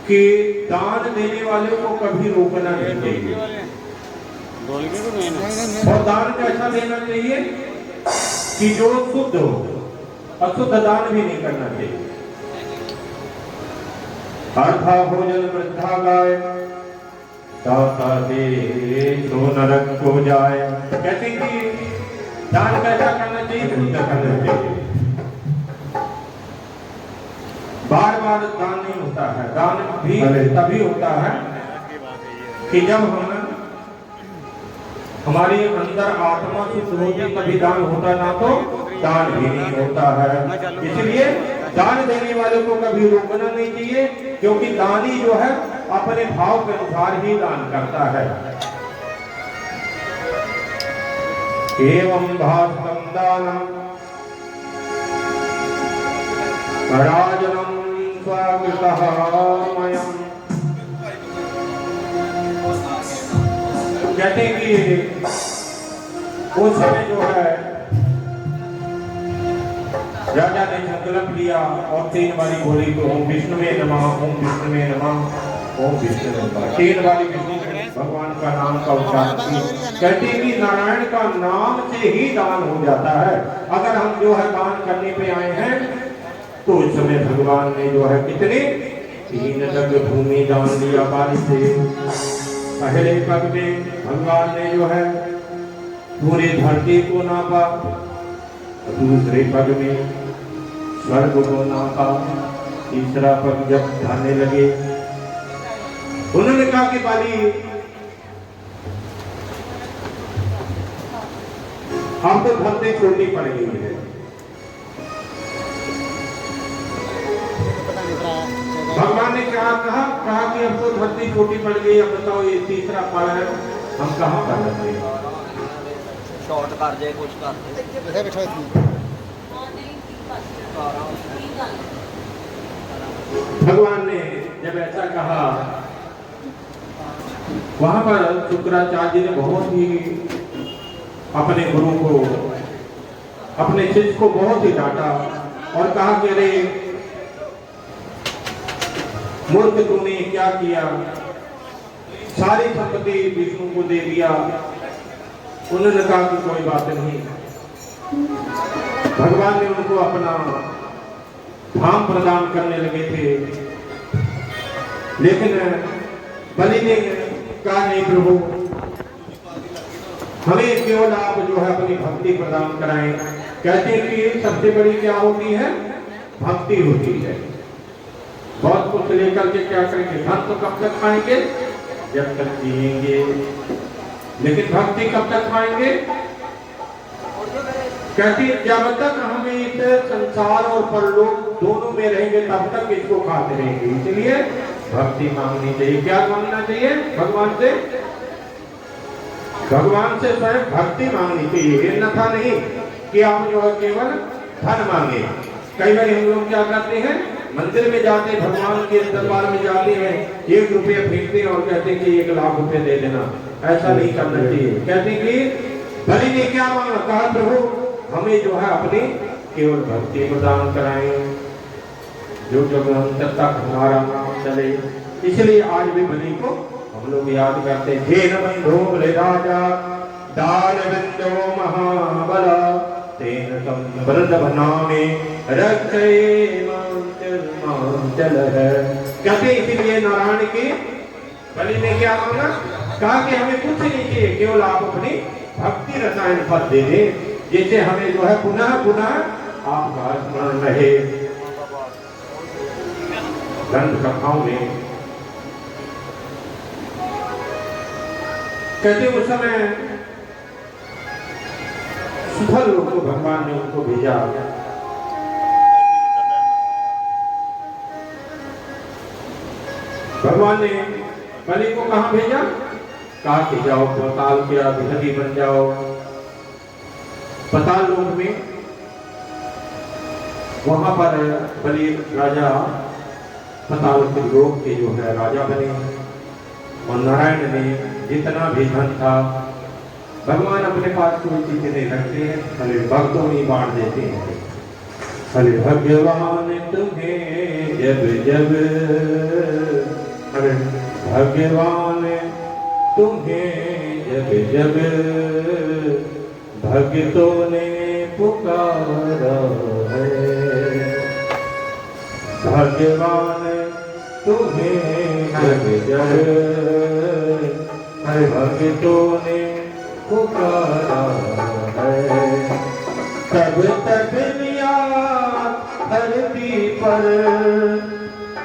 कि दान देने वाले को कभी रोकना नहीं चाहिए और दान कैसा देना चाहिए कि जो शुद्ध हो, अशुद्ध दान भी नहीं करना चाहिए। अर्था भोजन वृद्धा गाय दाता दे तो नरक को जाए। कहते कि दान कैसा करना चाहिए? शुद्ध करना चाहिए। बार बार दान नहीं होता है। दान भी तभी होता है कि जब हमारे अंदर आत्मा शुद्ध होती, तभी दान होता, ना तो दान भी नहीं होता है। इसलिए दान देने वाले को कभी रोकना नहीं चाहिए, क्योंकि दानी जो है अपने भाव के अनुसार ही दान करता है। एवं भास्तं दानं राजनं स्वाकृतः मयम्। कहते हैं कि उस समय जो है राजा ने संकल्प लिया और 3 बारी बोली तो ओम विष्णुवे नमः, ओम विष्णुवे नमः, ओम विष्णुवे नमः। 3 बारी विष्णु भगवान का नाम का उच्चारण किया। कहते हैं कि नारायण का नाम से ही दान हो जाता है। अगर हम जो है दान करने पे आए हैं तो उस समय भगवान ने जो है कितने 3 लग भूमि दान दिया बारी से। पहले पग में भगवान ने जो है पूरी धरती को नापा, दूसरे पग में स्वर्ग को नापा, तीसरा पग जब जाने लगे उन्होंने कहा कि बाली अब तो धरती छोटी पड़ गई है। भगवान ने कहा कि अब तो धरती छोटी पड़ गई, अब बताओ ये तीसरा पल है, हम कहाँ कर सकते हैं? शॉर्ट कर जाए कुछ कर भगवान ने जब ऐसा कहा, वहां पर शुक्राचार्य ने बहुत ही अपने गुरु को, अपने शिष्य को बहुत ही डांटा और कहा कि अरे मूर्ख, तूने क्या किया? सारी संपत्ति विष्णु को दे दिया। उन्होंने कहा कि कोई बात नहीं। भगवान ने उनको अपना धाम प्रदान करने लगे थे, लेकिन बलि ने कहा नहीं प्रभु, हमें केवल आप जो है अपनी भक्ति प्रदान कराएं। कहते हैं कि सबसे बड़ी क्या होती है? भक्ति होती है। बहुत कुछ लेकर के क्या करेंगे? धन तो कब तक पाएंगे? जब तक जिएंगे। लेकिन भक्ति कब तक पाएंगे? कहती जब तक हम इस संसार और परलोक दोनों में रहेंगे तब तक इसको खाते रहेंगे। इसलिए भक्ति मांगनी चाहिए। क्या मांगना चाहिए? भगवान से स्वयं भक्ति मांगनी चाहिए। ये नथा नहीं कि आप जो है केवल धन मांगे। कई बार हम लोग क्या करते हैं, मंदिर में जाते, भगवान के दरबार में जाते हैं, 1 रुपया फेंकते हैं और कहते हैं कि 1 लाख रुपए दे देना। ऐसा नहीं करना चाहिए। कहते हैं कि बलि ने क्या मांगा? कहा प्रभु हमें जो है अपनी केवल भक्ति प्रदान कराएं, जो जब अंत तक हमारा नाम चले। इसलिए आज भी बलि को हम लोग याद करते हैं। जेन बंधो बलि राजा दान बंधो महाबल तेन तम बलदभनामे रक्षे मांचल है। कहते इसीलिए नारायण की बलि ने क्या मांगा? कहा कि हमें कुछ नहीं चाहिए, केवल आप अपनी भक्ति रसायन पद दे दें, जिससे हमें जो है पुनः पुनः आपका स्मरण रहे। दंड कथाओं में कहते उस समय सुफल को भगवान ने उनको भेजा। भगवान ने बलि को कहां भेजा? कहा कि जाओ पाताल के अधिपति बन जाओ। पाताल लोक में वहां पर बलि राजा पाताल के लोक के जो है राजा बने। और नारायण ने जितना भी धन था भगवान अपने पास कोई चीज नहीं रखते हैं, भले भक्तों में बांट देते हैं। भले भगवान तुम्हें जब जब, अरे भगवान तुम्हें जब जब भक्तों ने पुकारा है। भगवान तुम्हें जब जब भक्तों ने पुकारा है। तब तक लिया धरती पर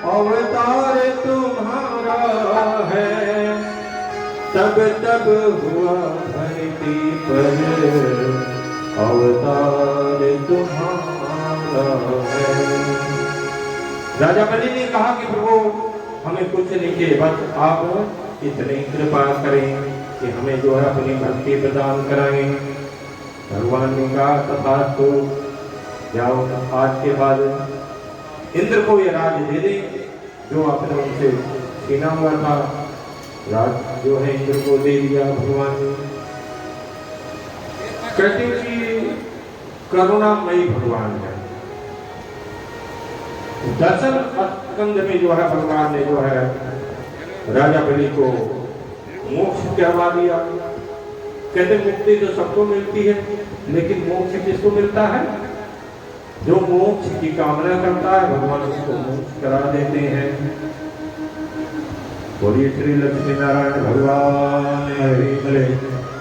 अवतार तुम्हारा है। तब तब हुआ धरती पर अवतार तुम्हारा है। राजा बलि ने कहा कि प्रभु हमें कुछ नहीं चाहिए, बस आप इतनी कृपा करें कि हमें जो है अपनी भक्ति प्रदान कराएं। भगवान ने कहा तथास्तु, जाओ आज के बाद इंद्र को ये राज दे दे जो आपने उनसे छीना हुआ था। राज जो है इंद्र को दे दिया भगवान ने। कहते कि करुणामयी भगवान है। दशम स्कंद में जो है भगवान ने जो है राजा बलि को मोक्ष करवा दिया। कहते मुक्ति तो सबको मिलती है, लेकिन मोक्ष किसको मिलता है? जो मोक्ष की कामना करता है भगवान उसको मोक्ष करा देते हैं। बोलिए श्री लक्ष्मी नारायण भगवान हरे,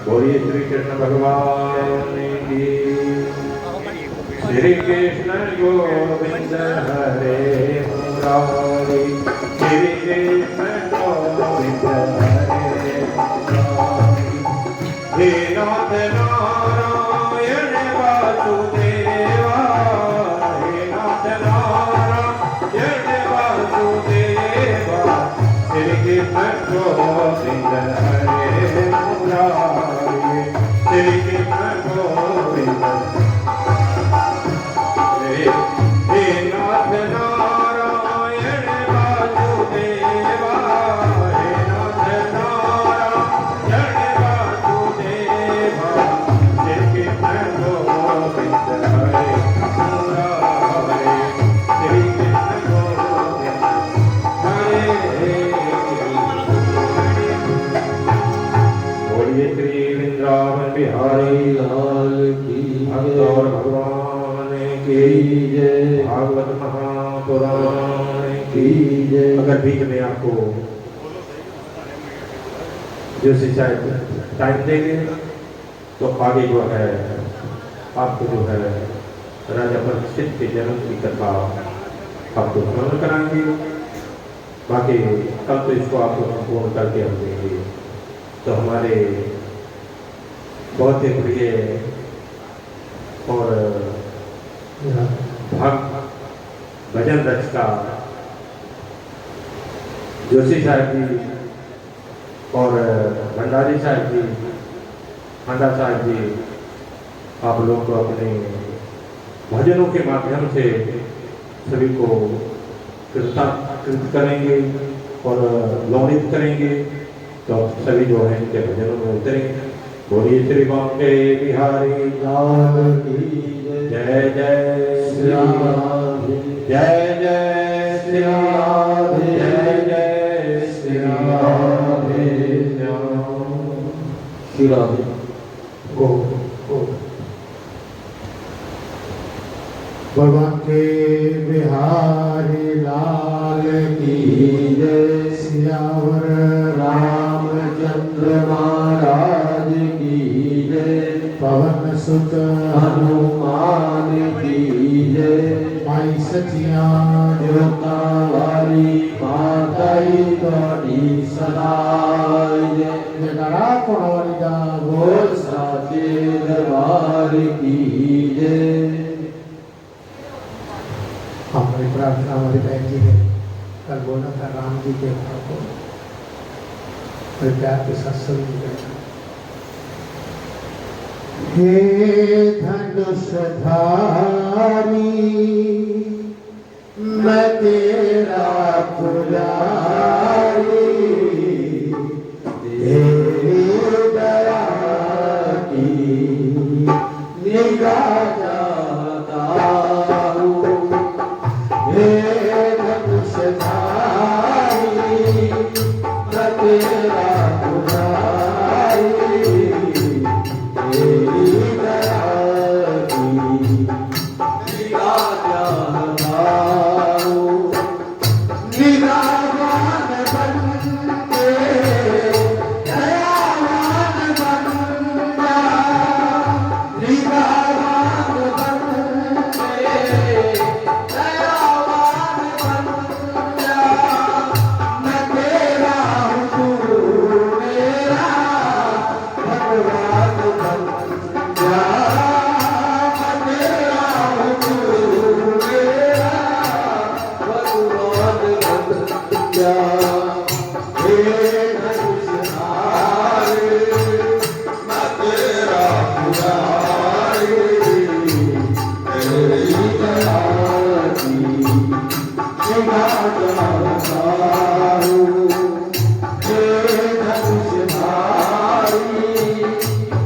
बोलिए श्री कृष्ण भगवान की। श्री कृष्ण गोविंद हरे मुरारी, श्री कृष्ण गोविंद हरे मुरारी। हे नाथ नारायण वासुदेवा, हे नाथ नारायण वासुदेवा, श्री कृष्ण गोविंद हरे मुरारी, श्री कृष्ण गोविंद। हे नाथ नारायण वासुदेवा, हे नाथ नारायण वासुदेवा, श्री कृष्ण गोविंद हरे मुरारी, श्री कृष्ण गोविंद हरे। बोलिए श्री वृंदावन बिहारी लाल की भक्त और भगवान की जय, भागवत महापुराण की जय। अगर बीच में आपको जो शायद टाइम देंगे तो आगे जो है आपको जो है राजा परीक्षित के जन्म की कथा आपको स्मरण कराएंगे। बाकी कल तो इसको आपको संपूर्ण करके हम देंगे। तो हमारे बहुत ही प्रिय और भजन रचका जोशी साहब जी और भंडारी साहब जी, खंडा साहब जी, आप लोग को अपने भजनों के माध्यम से सभी को कृत करेंगे और लौड़ित करेंगे। तो सभी जो है इनके भजनों में उतरेंगे। बोलिए श्री बांके बिहारी लाल की जय जय श्री राधे जय जय श्री राधे जय जय श्री राधे श्री राधे ओ भगवान के बिहारी लाल की जय सियावर रामचंद्र महाराज की जय पवन सुत हनुमान की जय माई सचिया जोता वाली माता थोड़ी सदाई जय जगरा कोणवलिदा बोल साचे दरबार की जय। हमारी प्रार्थना हमारी बहन जी ने कल बोला था राम जी के भाव को प्यार के साथ सभी करना। हे धनुषधारी मैं तेरा पुजारी तेरी दया की निगाह चाहता हूँ। हे धनुषधारी मैं तेरा पुजारी तेरी दया की निगाह चाहता हूँ। निगाहवान बन के दयावान बन जा निगाहवान बन के दयावान बन जा मैं तेरा हूँ तू मेरा भगवान बन जा मैं तेरा हूँ तू मेरा भगवान बन जा। हे धनुषधारी मैं तेरा पुजारी तेरी दया की निगाह चाहता हूँ। हे धनुषधारी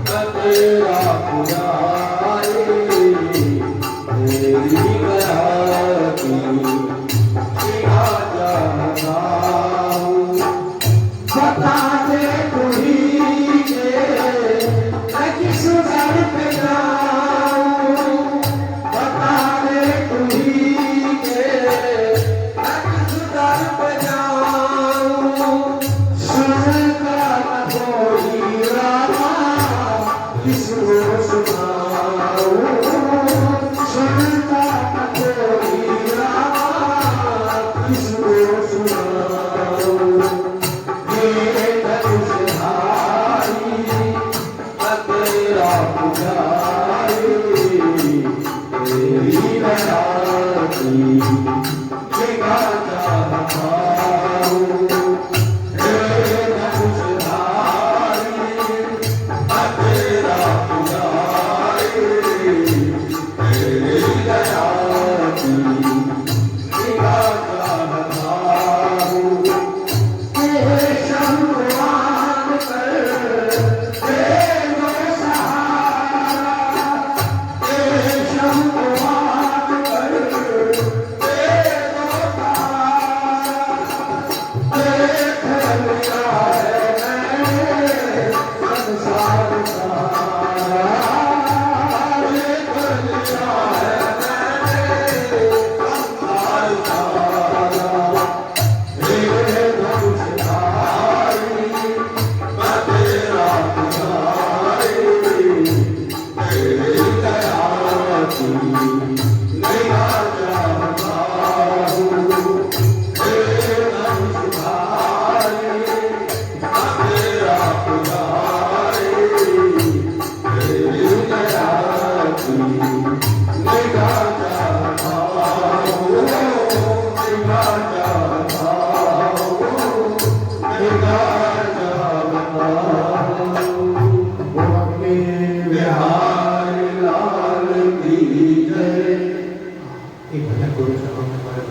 मैं तेरा पुजारी तेरी दया की निगाह चाहता हूँ। बता दे तू ही के मैं किस दर पे जाऊँ। बता दे तू ही के मैं किस दर पे जाऊँ। सुनता न कोई रामा किसको सुनाऊँ। सुनता न कोई रामा किसको सुनाऊँ। हे धनुषधारी मैं तेरा पुजारी तेरी दया की निगाह चाहता हूँ। हे धनुषधारी मैं तेरा पुजारी तेरी दया की निगाह चाहता हूँ। हे शंभुवान कर हे गो सहारा। हे शंभुवान कर हे गो सहारा। देख लिया है मैंने संसार सारा। देख लिया है मैंने संसार सारा। हे धनुषधारी मैं तेरा पुजारी तेरी दया की निगाह चाहता हूँ। हे धनुषधारी मैं तेरा पुजारी तेरी दया की निगाह चाहता हूँ। निगाह चाहता हूँ। निगाह चाहता हूँ। भगवान बिहारी लाल की जय। एक भजन गुरु सभा में हमारे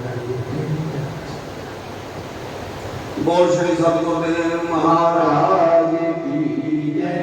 बोल श्री सतगुरुदेव महाराज महाराज की जय।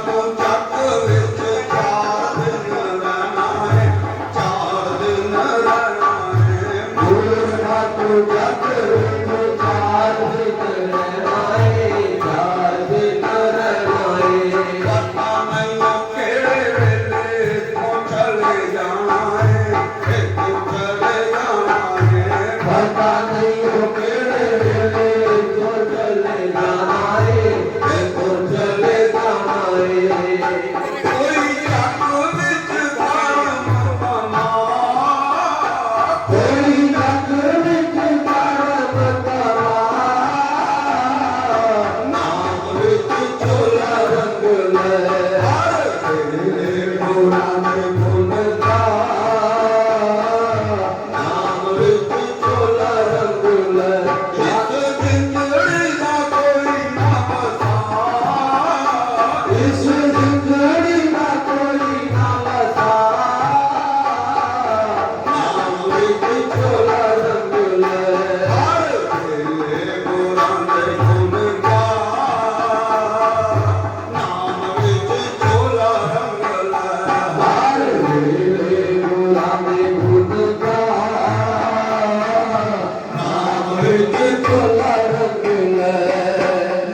तू जग विच 4 दिन रहना है, 4 दिन रहना है। मूर्खा तू जग विच 4 दिन रहना है, 4 दिन रहना है। पता नहीं केड़े वेले तू चले जाना है, तू चले जाना है। पता नहीं हो केड़े वेले तो चले जाना है, तो चले जाना है। कोई जग विच धर्म कमा, कोई जग विच धर्म कमा, नाम विच चोला रंग ले। तेरे गुणां दे गुण गा, नाम विच चोला रंग ले। इस जिंदड़ी दा कोई ना बसा, इस जिंदड़ी दा कोई ना बसा, नाम विच चोला रंग ले। तेरे गुणां दे गुण गा, नाम विच चोला रंग लै। हर वेले गुणां दे गुण गा, नाम विच चोला रंग ले।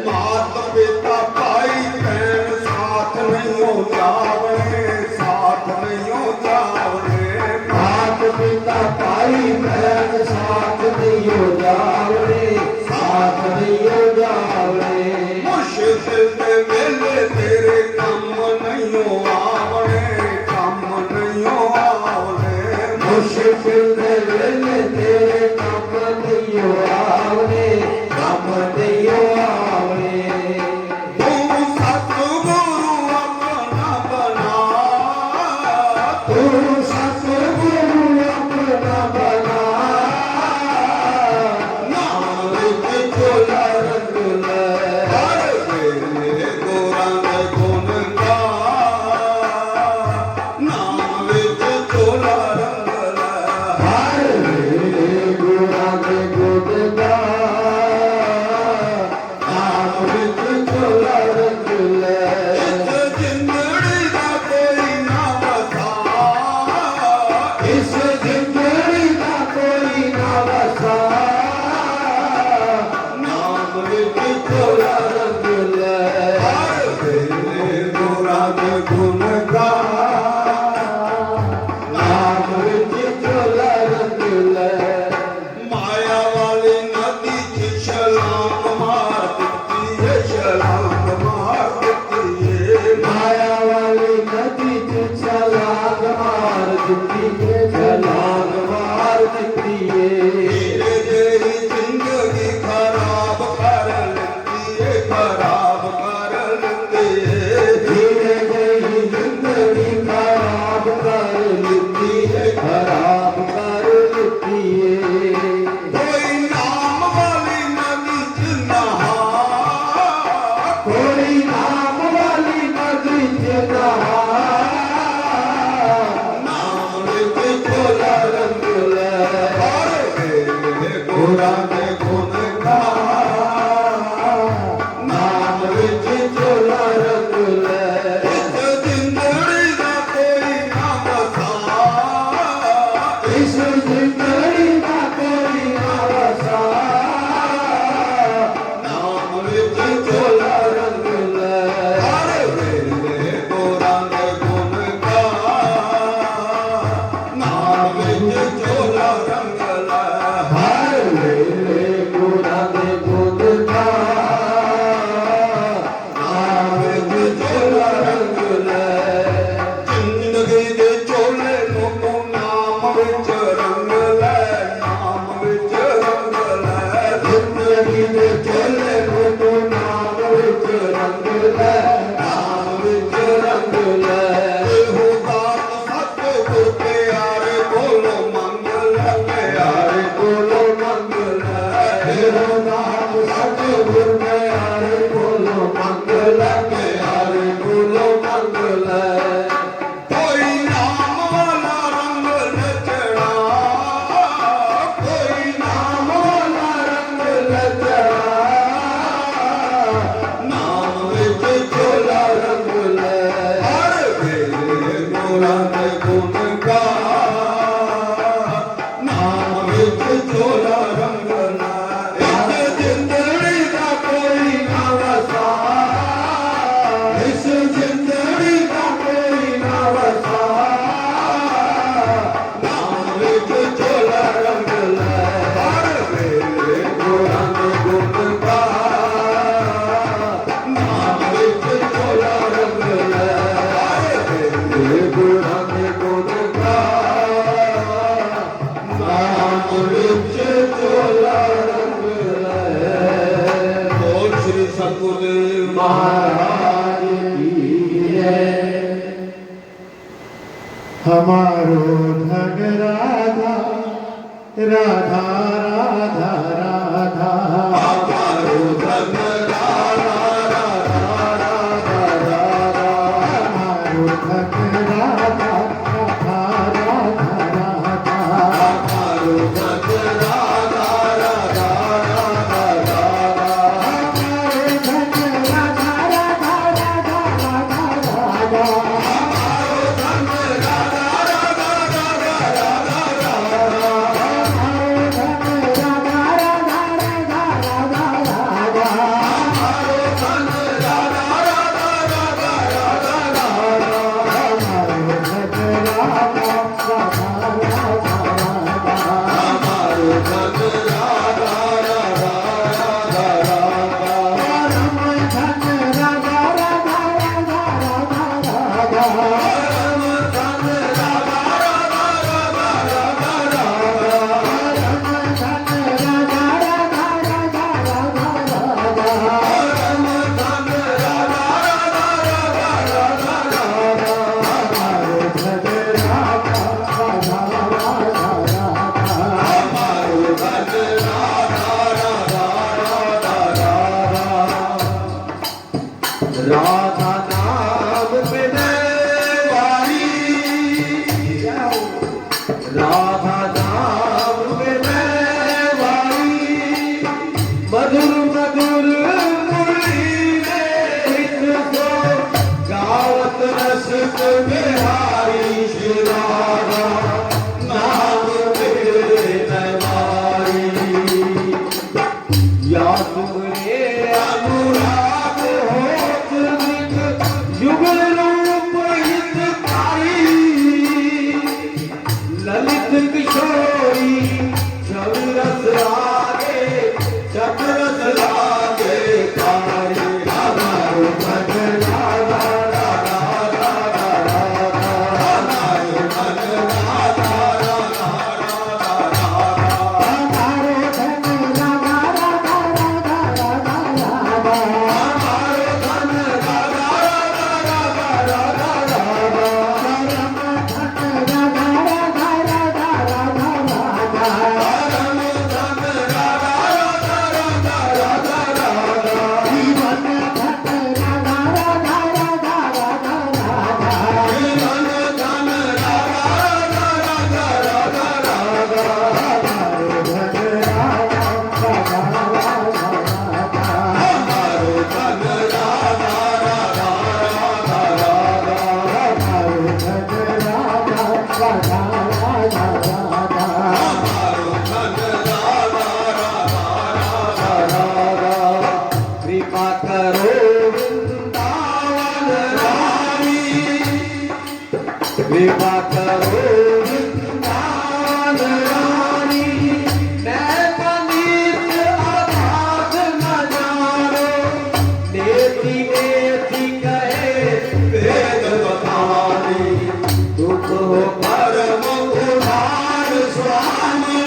मात पिता भाई बहन साथ नहीं हो जावने, साथ नहीं हो जावने। मात पिता भाई बहन साथ नहीं हो जावड़े, साथ नहीं हो जावड़े। मुश्किल दे वेले तेरे कम नहीं हो आवने, कम नहीं हो आवने। मुश्किल दे वेले तेरे कम नहीं हो आवड़े, कम नहीं हो आवड़े। तू सतगुरु अपना बना, तू सतगुरु अपना बना, नाम विच चोला रंग ले। हर वेले गुरां दे गुण की है। हमारो धन राधा राधा राधा राधा, हमारो धन राधा राधा राधा राधा, हमारो धन राधा राधा राधा राधा, हमारो धन राधा राधा राधा राधा, हमारो धन राधा राधा राधा राधा राधा। राधा नाम पे वारी, राधा नाम पे वारी, मधुर मधुर मुरली में हित गावत रस बिहारी, श्री राधा नाम पे वारी। या तुमने अनुराग युगल रूप हितकारी, ललित किशोरी जब रस लागे, जब रस लागे कारी। हमारो धन राधा राधा राधा राधा, हमारो धन राधा राधा राधा राधा, हमारो धन राधा राधा राधा राधा राधा, हमारो धन कृपा करो वृंदावन रानी, कृपा करो वृंदावन रानी, मैं पनीत अगाध न जानो, नेति नेति कहे वेद बखानी, दुख हो परम उदार स्वामी,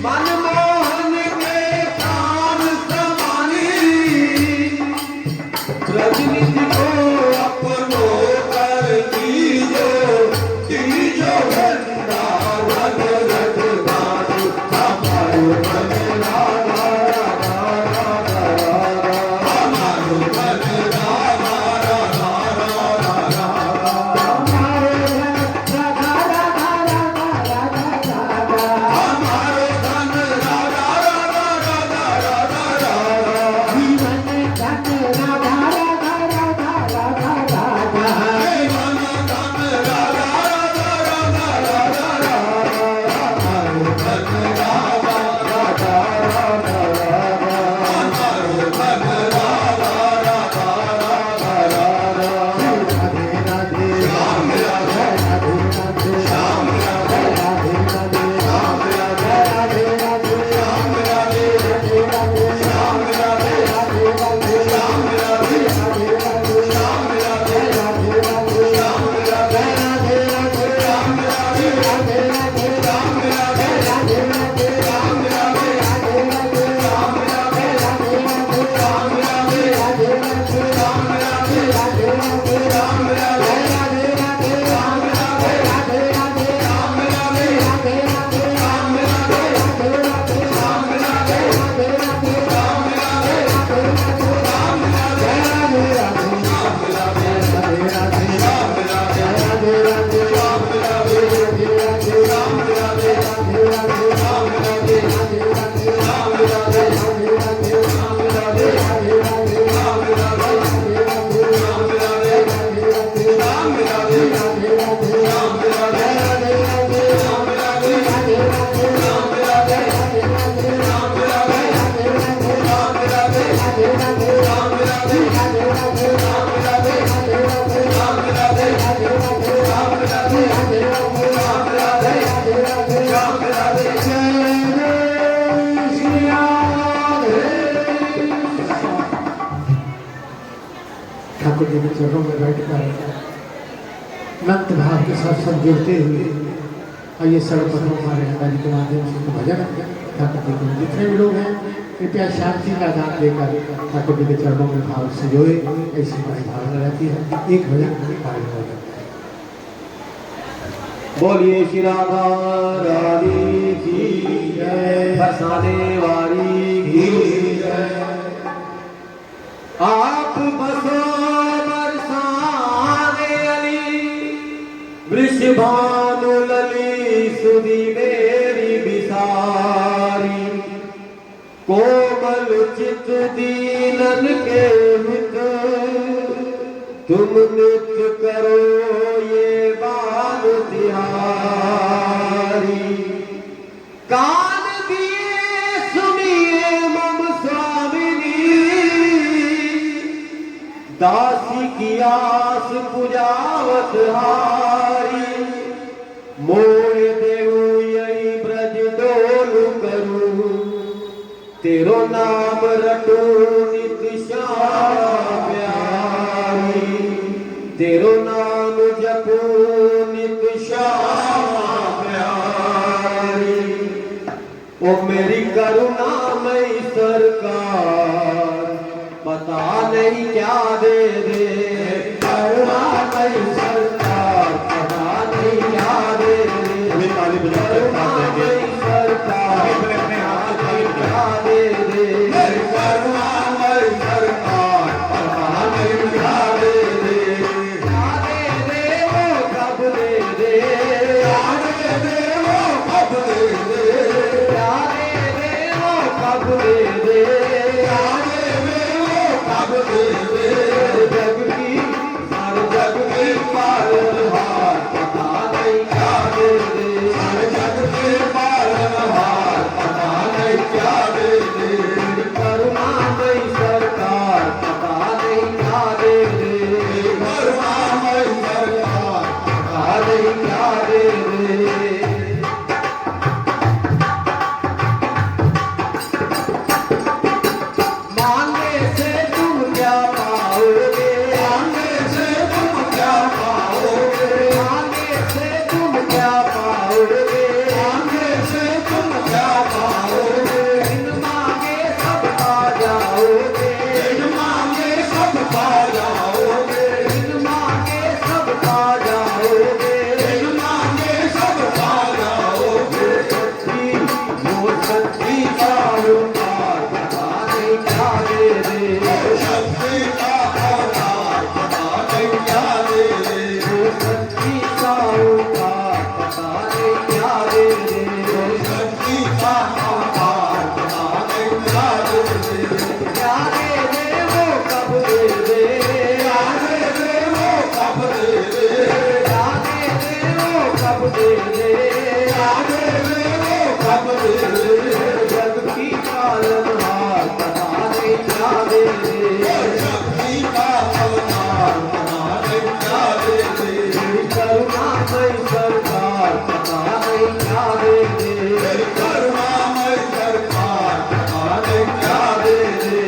मनमोहन के प्राण समानी, प्रतिनिधि को अपनो कर दीजो, दीजो वृंदावन रघुनाथ। हमारो धन राधा राधा राधा राधा, हमारो धन राधा राधा राधा राधा, हमारो धन राधा ठाकुर जी के चरणों में बैठकर अनंत भाव के साथ सब जुड़ते हुए और ये सर्वप्रथम हमारे हमारा जी के माध्यम से भजन ठाकुर जी के जितने भी लोग हैं कृपया शांति का दान देकर ठाकुर जी के चरणों में भाव से जोड़े, ऐसी हमारी भावना रहती है। एक भजन कार्य हो जाता है। बोलिए श्री राधा रानी की जय, बरसाने वाली की जय। आप बसो बरसाने अली, वृषभानु लली सुधी मेरी बिसारी। कोमल चित दीनन के हित, तुम नित्य करो ये बाल तिहारी। कान दिए सुनिए मम स्वामिनी, दासी की आस पुजावत हारी। मोह देऊ यही ब्रज डोलू करूं, तेरो नाम रटू नित श्याम प्यारी। तेरो नाम जपू नित श्याम प्यारी। ओ मेरी करुणामयी सरकार, पता नहीं क्या दे दे। करुणामयी सरकार, पता नहीं क्या दे दे। करुणामयी सरकार, अपने हाथ क्या दे दे। करुणामयी सरकार, पता नहीं क्या दे दे। क्या दे दे वो कब दे दे। क्या दे दे वो कब दे दे। क्या दे दे वो कब दे दे। क्या दे दे वो कब दे दे। जग की हर जग की पालनहार, पता नहीं क्या दे दे। हर जग के पालनहार, पता नहीं क्या दे दे। करुणामयी सरकार, पता नहीं क्या दे दे। करुणामयी सरकार, पता नहीं क्या दे दे। मांगे से तुम क्या पाओगे। मांगे से तुम क्या पाओगे। मांगे से तुम क्या पाओगे। मांगे से तुम क्या पाओगे। बिन मांगे सब पा जाओगे। बिन मांगे सब पा जाओगे। बिन मांगे सब पा जाओगे। बिन मांगे सब पा जाओगे। सच्ची वो सच्ची साहूकार, पता नहीं क्या दे दे। सच्ची का अवतार, पता नहीं क्या दे दे। वो सच्ची साहूकार, पता नहीं क्या दे दे। सच्ची का अवतार, पता नहीं क्या दे दे। क्या दे दे वो कब दे दे। क्या दे दे वो कब दे दे। क्या दे दे वो कब दे दे। क्या दे दे वो कब दे दे। जग की पालनहार, पता नहीं क्या दे दे। जग की का अवतार, पता नहीं क्या दे दे। करुणामयी सरकार, पता नहीं क्या दे दे। करुणामयी सरकार, पता नहीं क्या दे दे।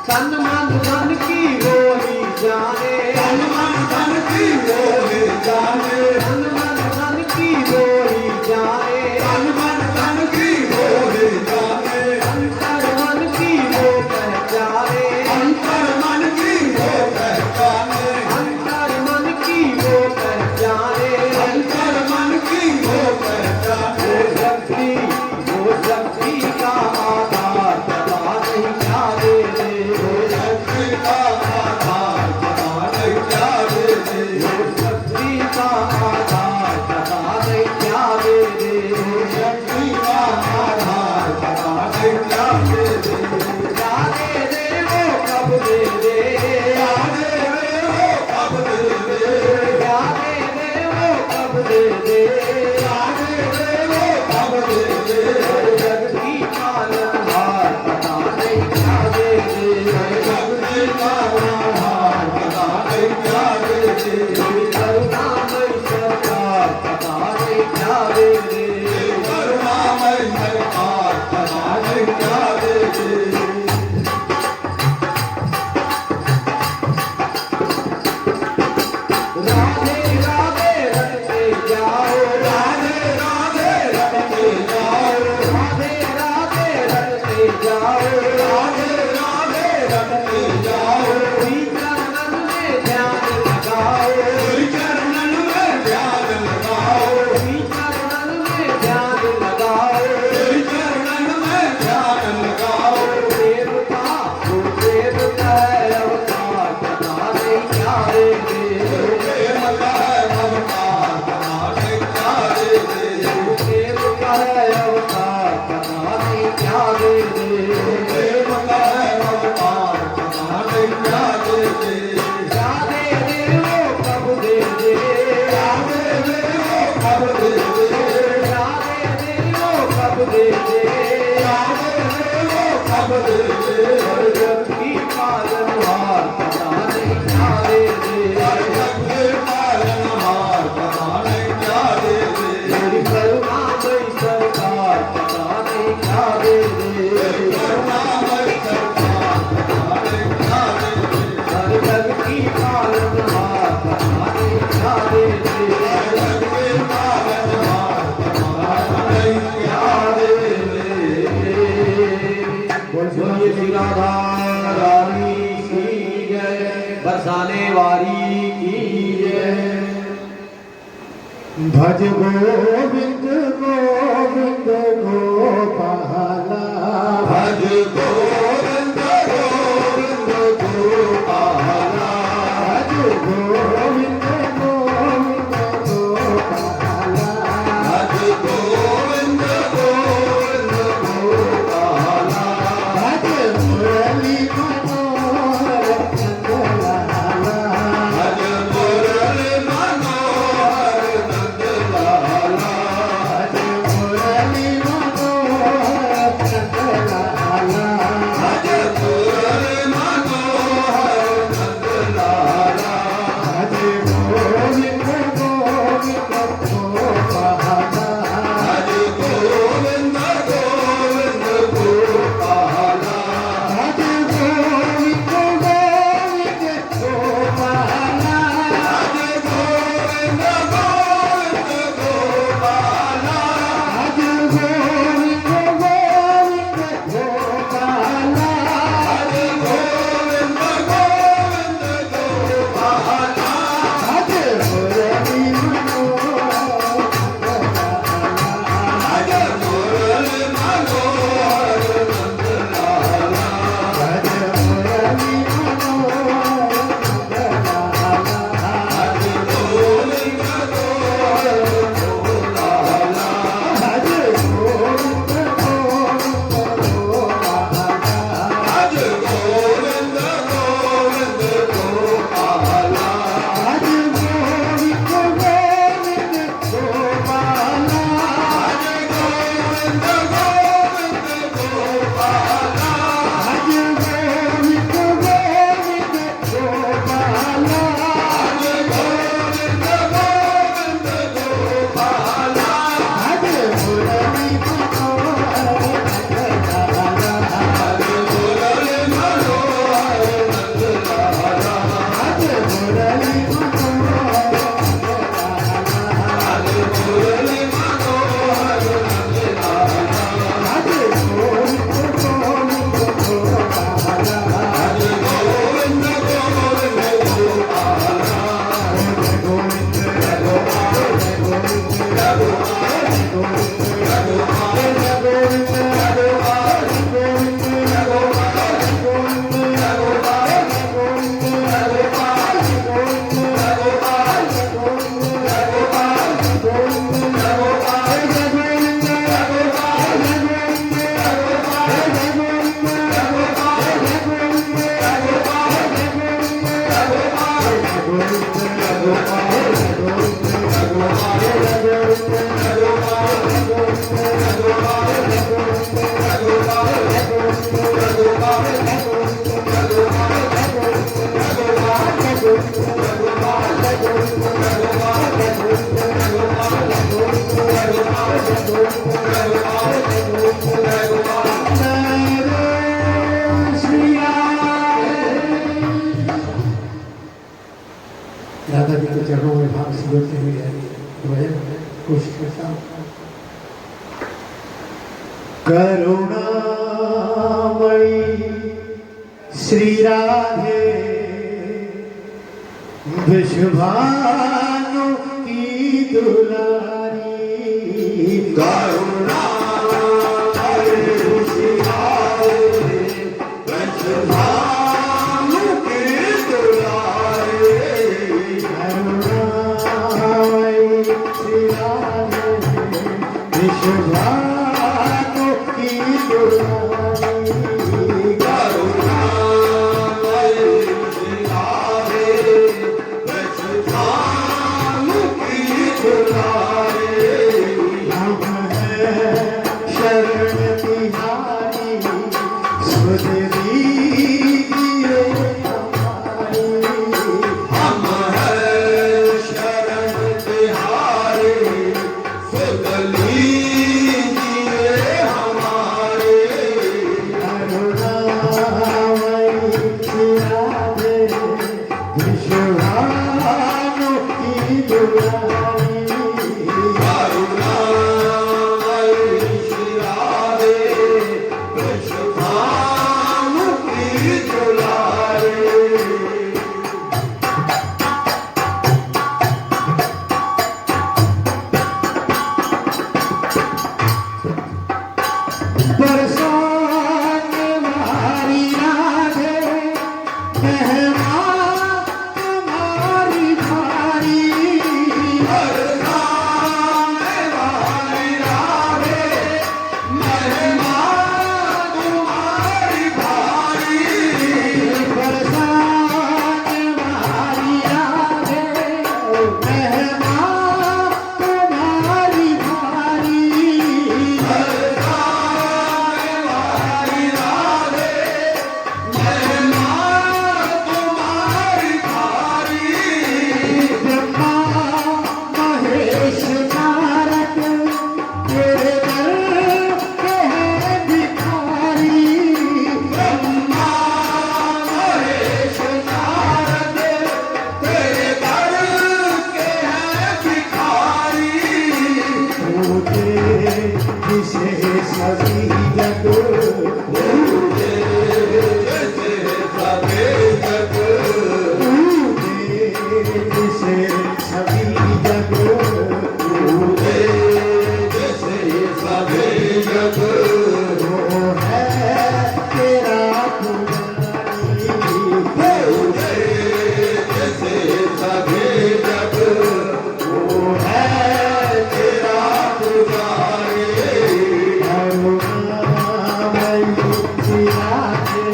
तन मन धन की वो ही जाने। तन मन धन की वो ही जाने। तन मन धन की वो ही जाने। तन मन धन की वो ही जाने। अंतर मन की वो पहचाने। अंतर मन की वो पहचाने। अंतर मन की वो पहचाने। अंतर मन की वो पहचाने। वो शक्ति का आधार, पता नहीं क्या दे दे। वो शक्ति का आधार, पता नहीं क्या दे दे। वो शक्ति का आधार, पता नहीं क्या दे दे। वो शक्ति का आधार, पता नहीं क्या दे दे। क्या दे दे वो कब दे दे। क्या दे दे वो कब दे दे। क्या दे दे वो कब दे दे। क्या दे दे वो कब दे दे। जग की पालनहार, पता नहीं क्या दे दे। जग की पालनहार, पता नहीं क्या दे दे। करुणामयी सरकार, पता नहीं क्या दे दे। करुणामयी सरकार, पता नहीं राधे राधे रटते जाओ राधे राधे रटते जाओ राधे राधे रटते जाओ राधे राधे रटते जाओ श्री चरणन में ध्यान लगाओ श्री चरणन में ध्यान लगाओ श्री चरणन में ध्यान लगाओ श्री चरणन में ध्यान लगाओ देवता वो देवता है अवतार पता नहीं क्या रे देवता है अवतार पता नहीं क्या रे देवता है अवतार पता नहीं क्या रे देवता है अवतार पता नहीं क्या रे राधे देवो कब दे दे राधे देवो कब दे दे राधे देवो कब दे दे राधे देवो कब दे दे जग की पालनहार पता नहीं क्या रे जग के पालनहार पता नहीं क्या रे मेरी करुणामयी सरकार पता नहीं क्या रे करुणामयी सरकार पता नहीं क्या रे हर जग की पालनहार पता नहीं क्या रे जग के पालनहार पता नहीं क्या रे बोलिए श्री राधा रानी की जय बरसाने वाली की जय भज गोविंद गोविंद गोपाला भज गोविंद गोविंद गोपाला भज गोविंद गोविंद गोपाला भज गोविंद गोविंद गोपाला भज मुरली मनोहर चंद्रलाला भज मुरली मनोहर नंदलाला भज मुरली मनोहर चंद्रलाला कोशिश करता हूँ। करुणामयी श्री राधे विश्वभानु की दुलारी, करुणामयी श्री राधे विश्वभानु की दुलारी, करुणामयी श्री राधे विश्वभानु की दुलारी, करुणामयी श्री राधे विश्वभानु की दुलारी, हम हैं शरण तिहारी सुध दीजिए हमारी, हम हैं शरण तिहारी सुध लीजिए हमारे, करुणामयी श्री राधे विश्वभानु की दुलारी, करुणामयी श्री राधे विश्वभानु की दुलारी, बरसाने वाली राधे मेहमान तुम्हारी भारी, बरसाने वाली राधे मेहमान तुम्हारी भारी, बरसाने वाली राधे मेहमान तुम्हारी भारी, बरसाने वाली राधे मेहमान तुम्हारी भारी, ब्रह्मा महेश नारद तेरे दर के हैं भिखारी, ब्रह्मा महेश नारद तेरे दर के हैं भिखारी, पूजे जिसे सभी जग, पूजे जैसे सभी जग, पूजे जिसे सभी जग, पूजे जैसे सभी जग, वो है तेरा पुजारी, पूजे जैसे सभी जग, वो है तेरा पुजारी, करुणामयी श्री राधे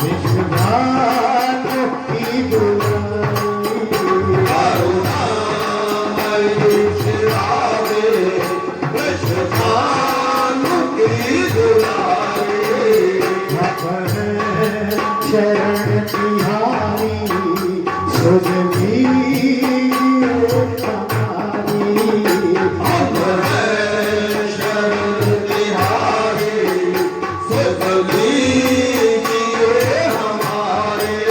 विश्वभानु की दुलारी, करुणामयी श्री राधे विश्वभानु की दुलारी, अपने शरण तिहारी सुध लीजिए हमारी, हम हैं शरण तिहारी सुध लीजिए हमारे,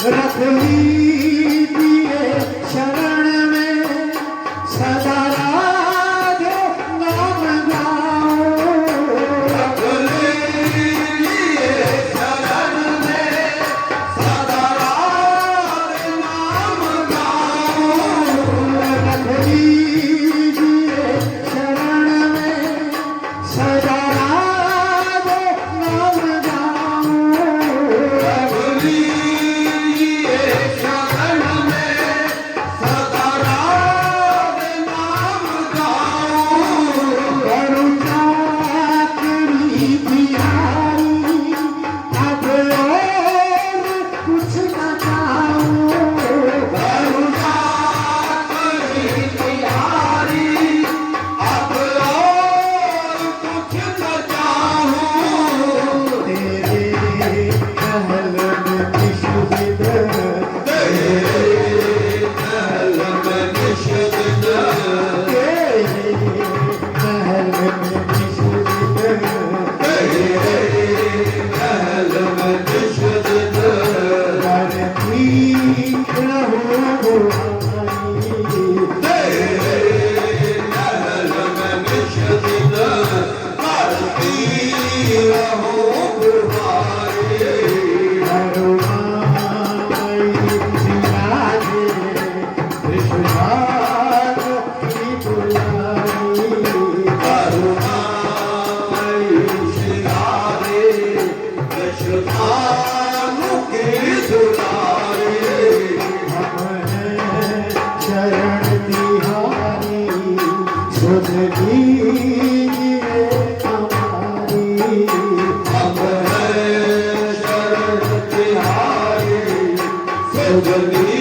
रख लीजिए शरण में सदा राधे नाम गाओ, रख लीजिए शरण में सदा राधे नाम गाओ, रख लीजिए शरण में सदा राधे नाम गाओ, रख लीजिए शरण सुन लीजिए हमारी, हम हैं शरण तिहारी, सुन लीजिए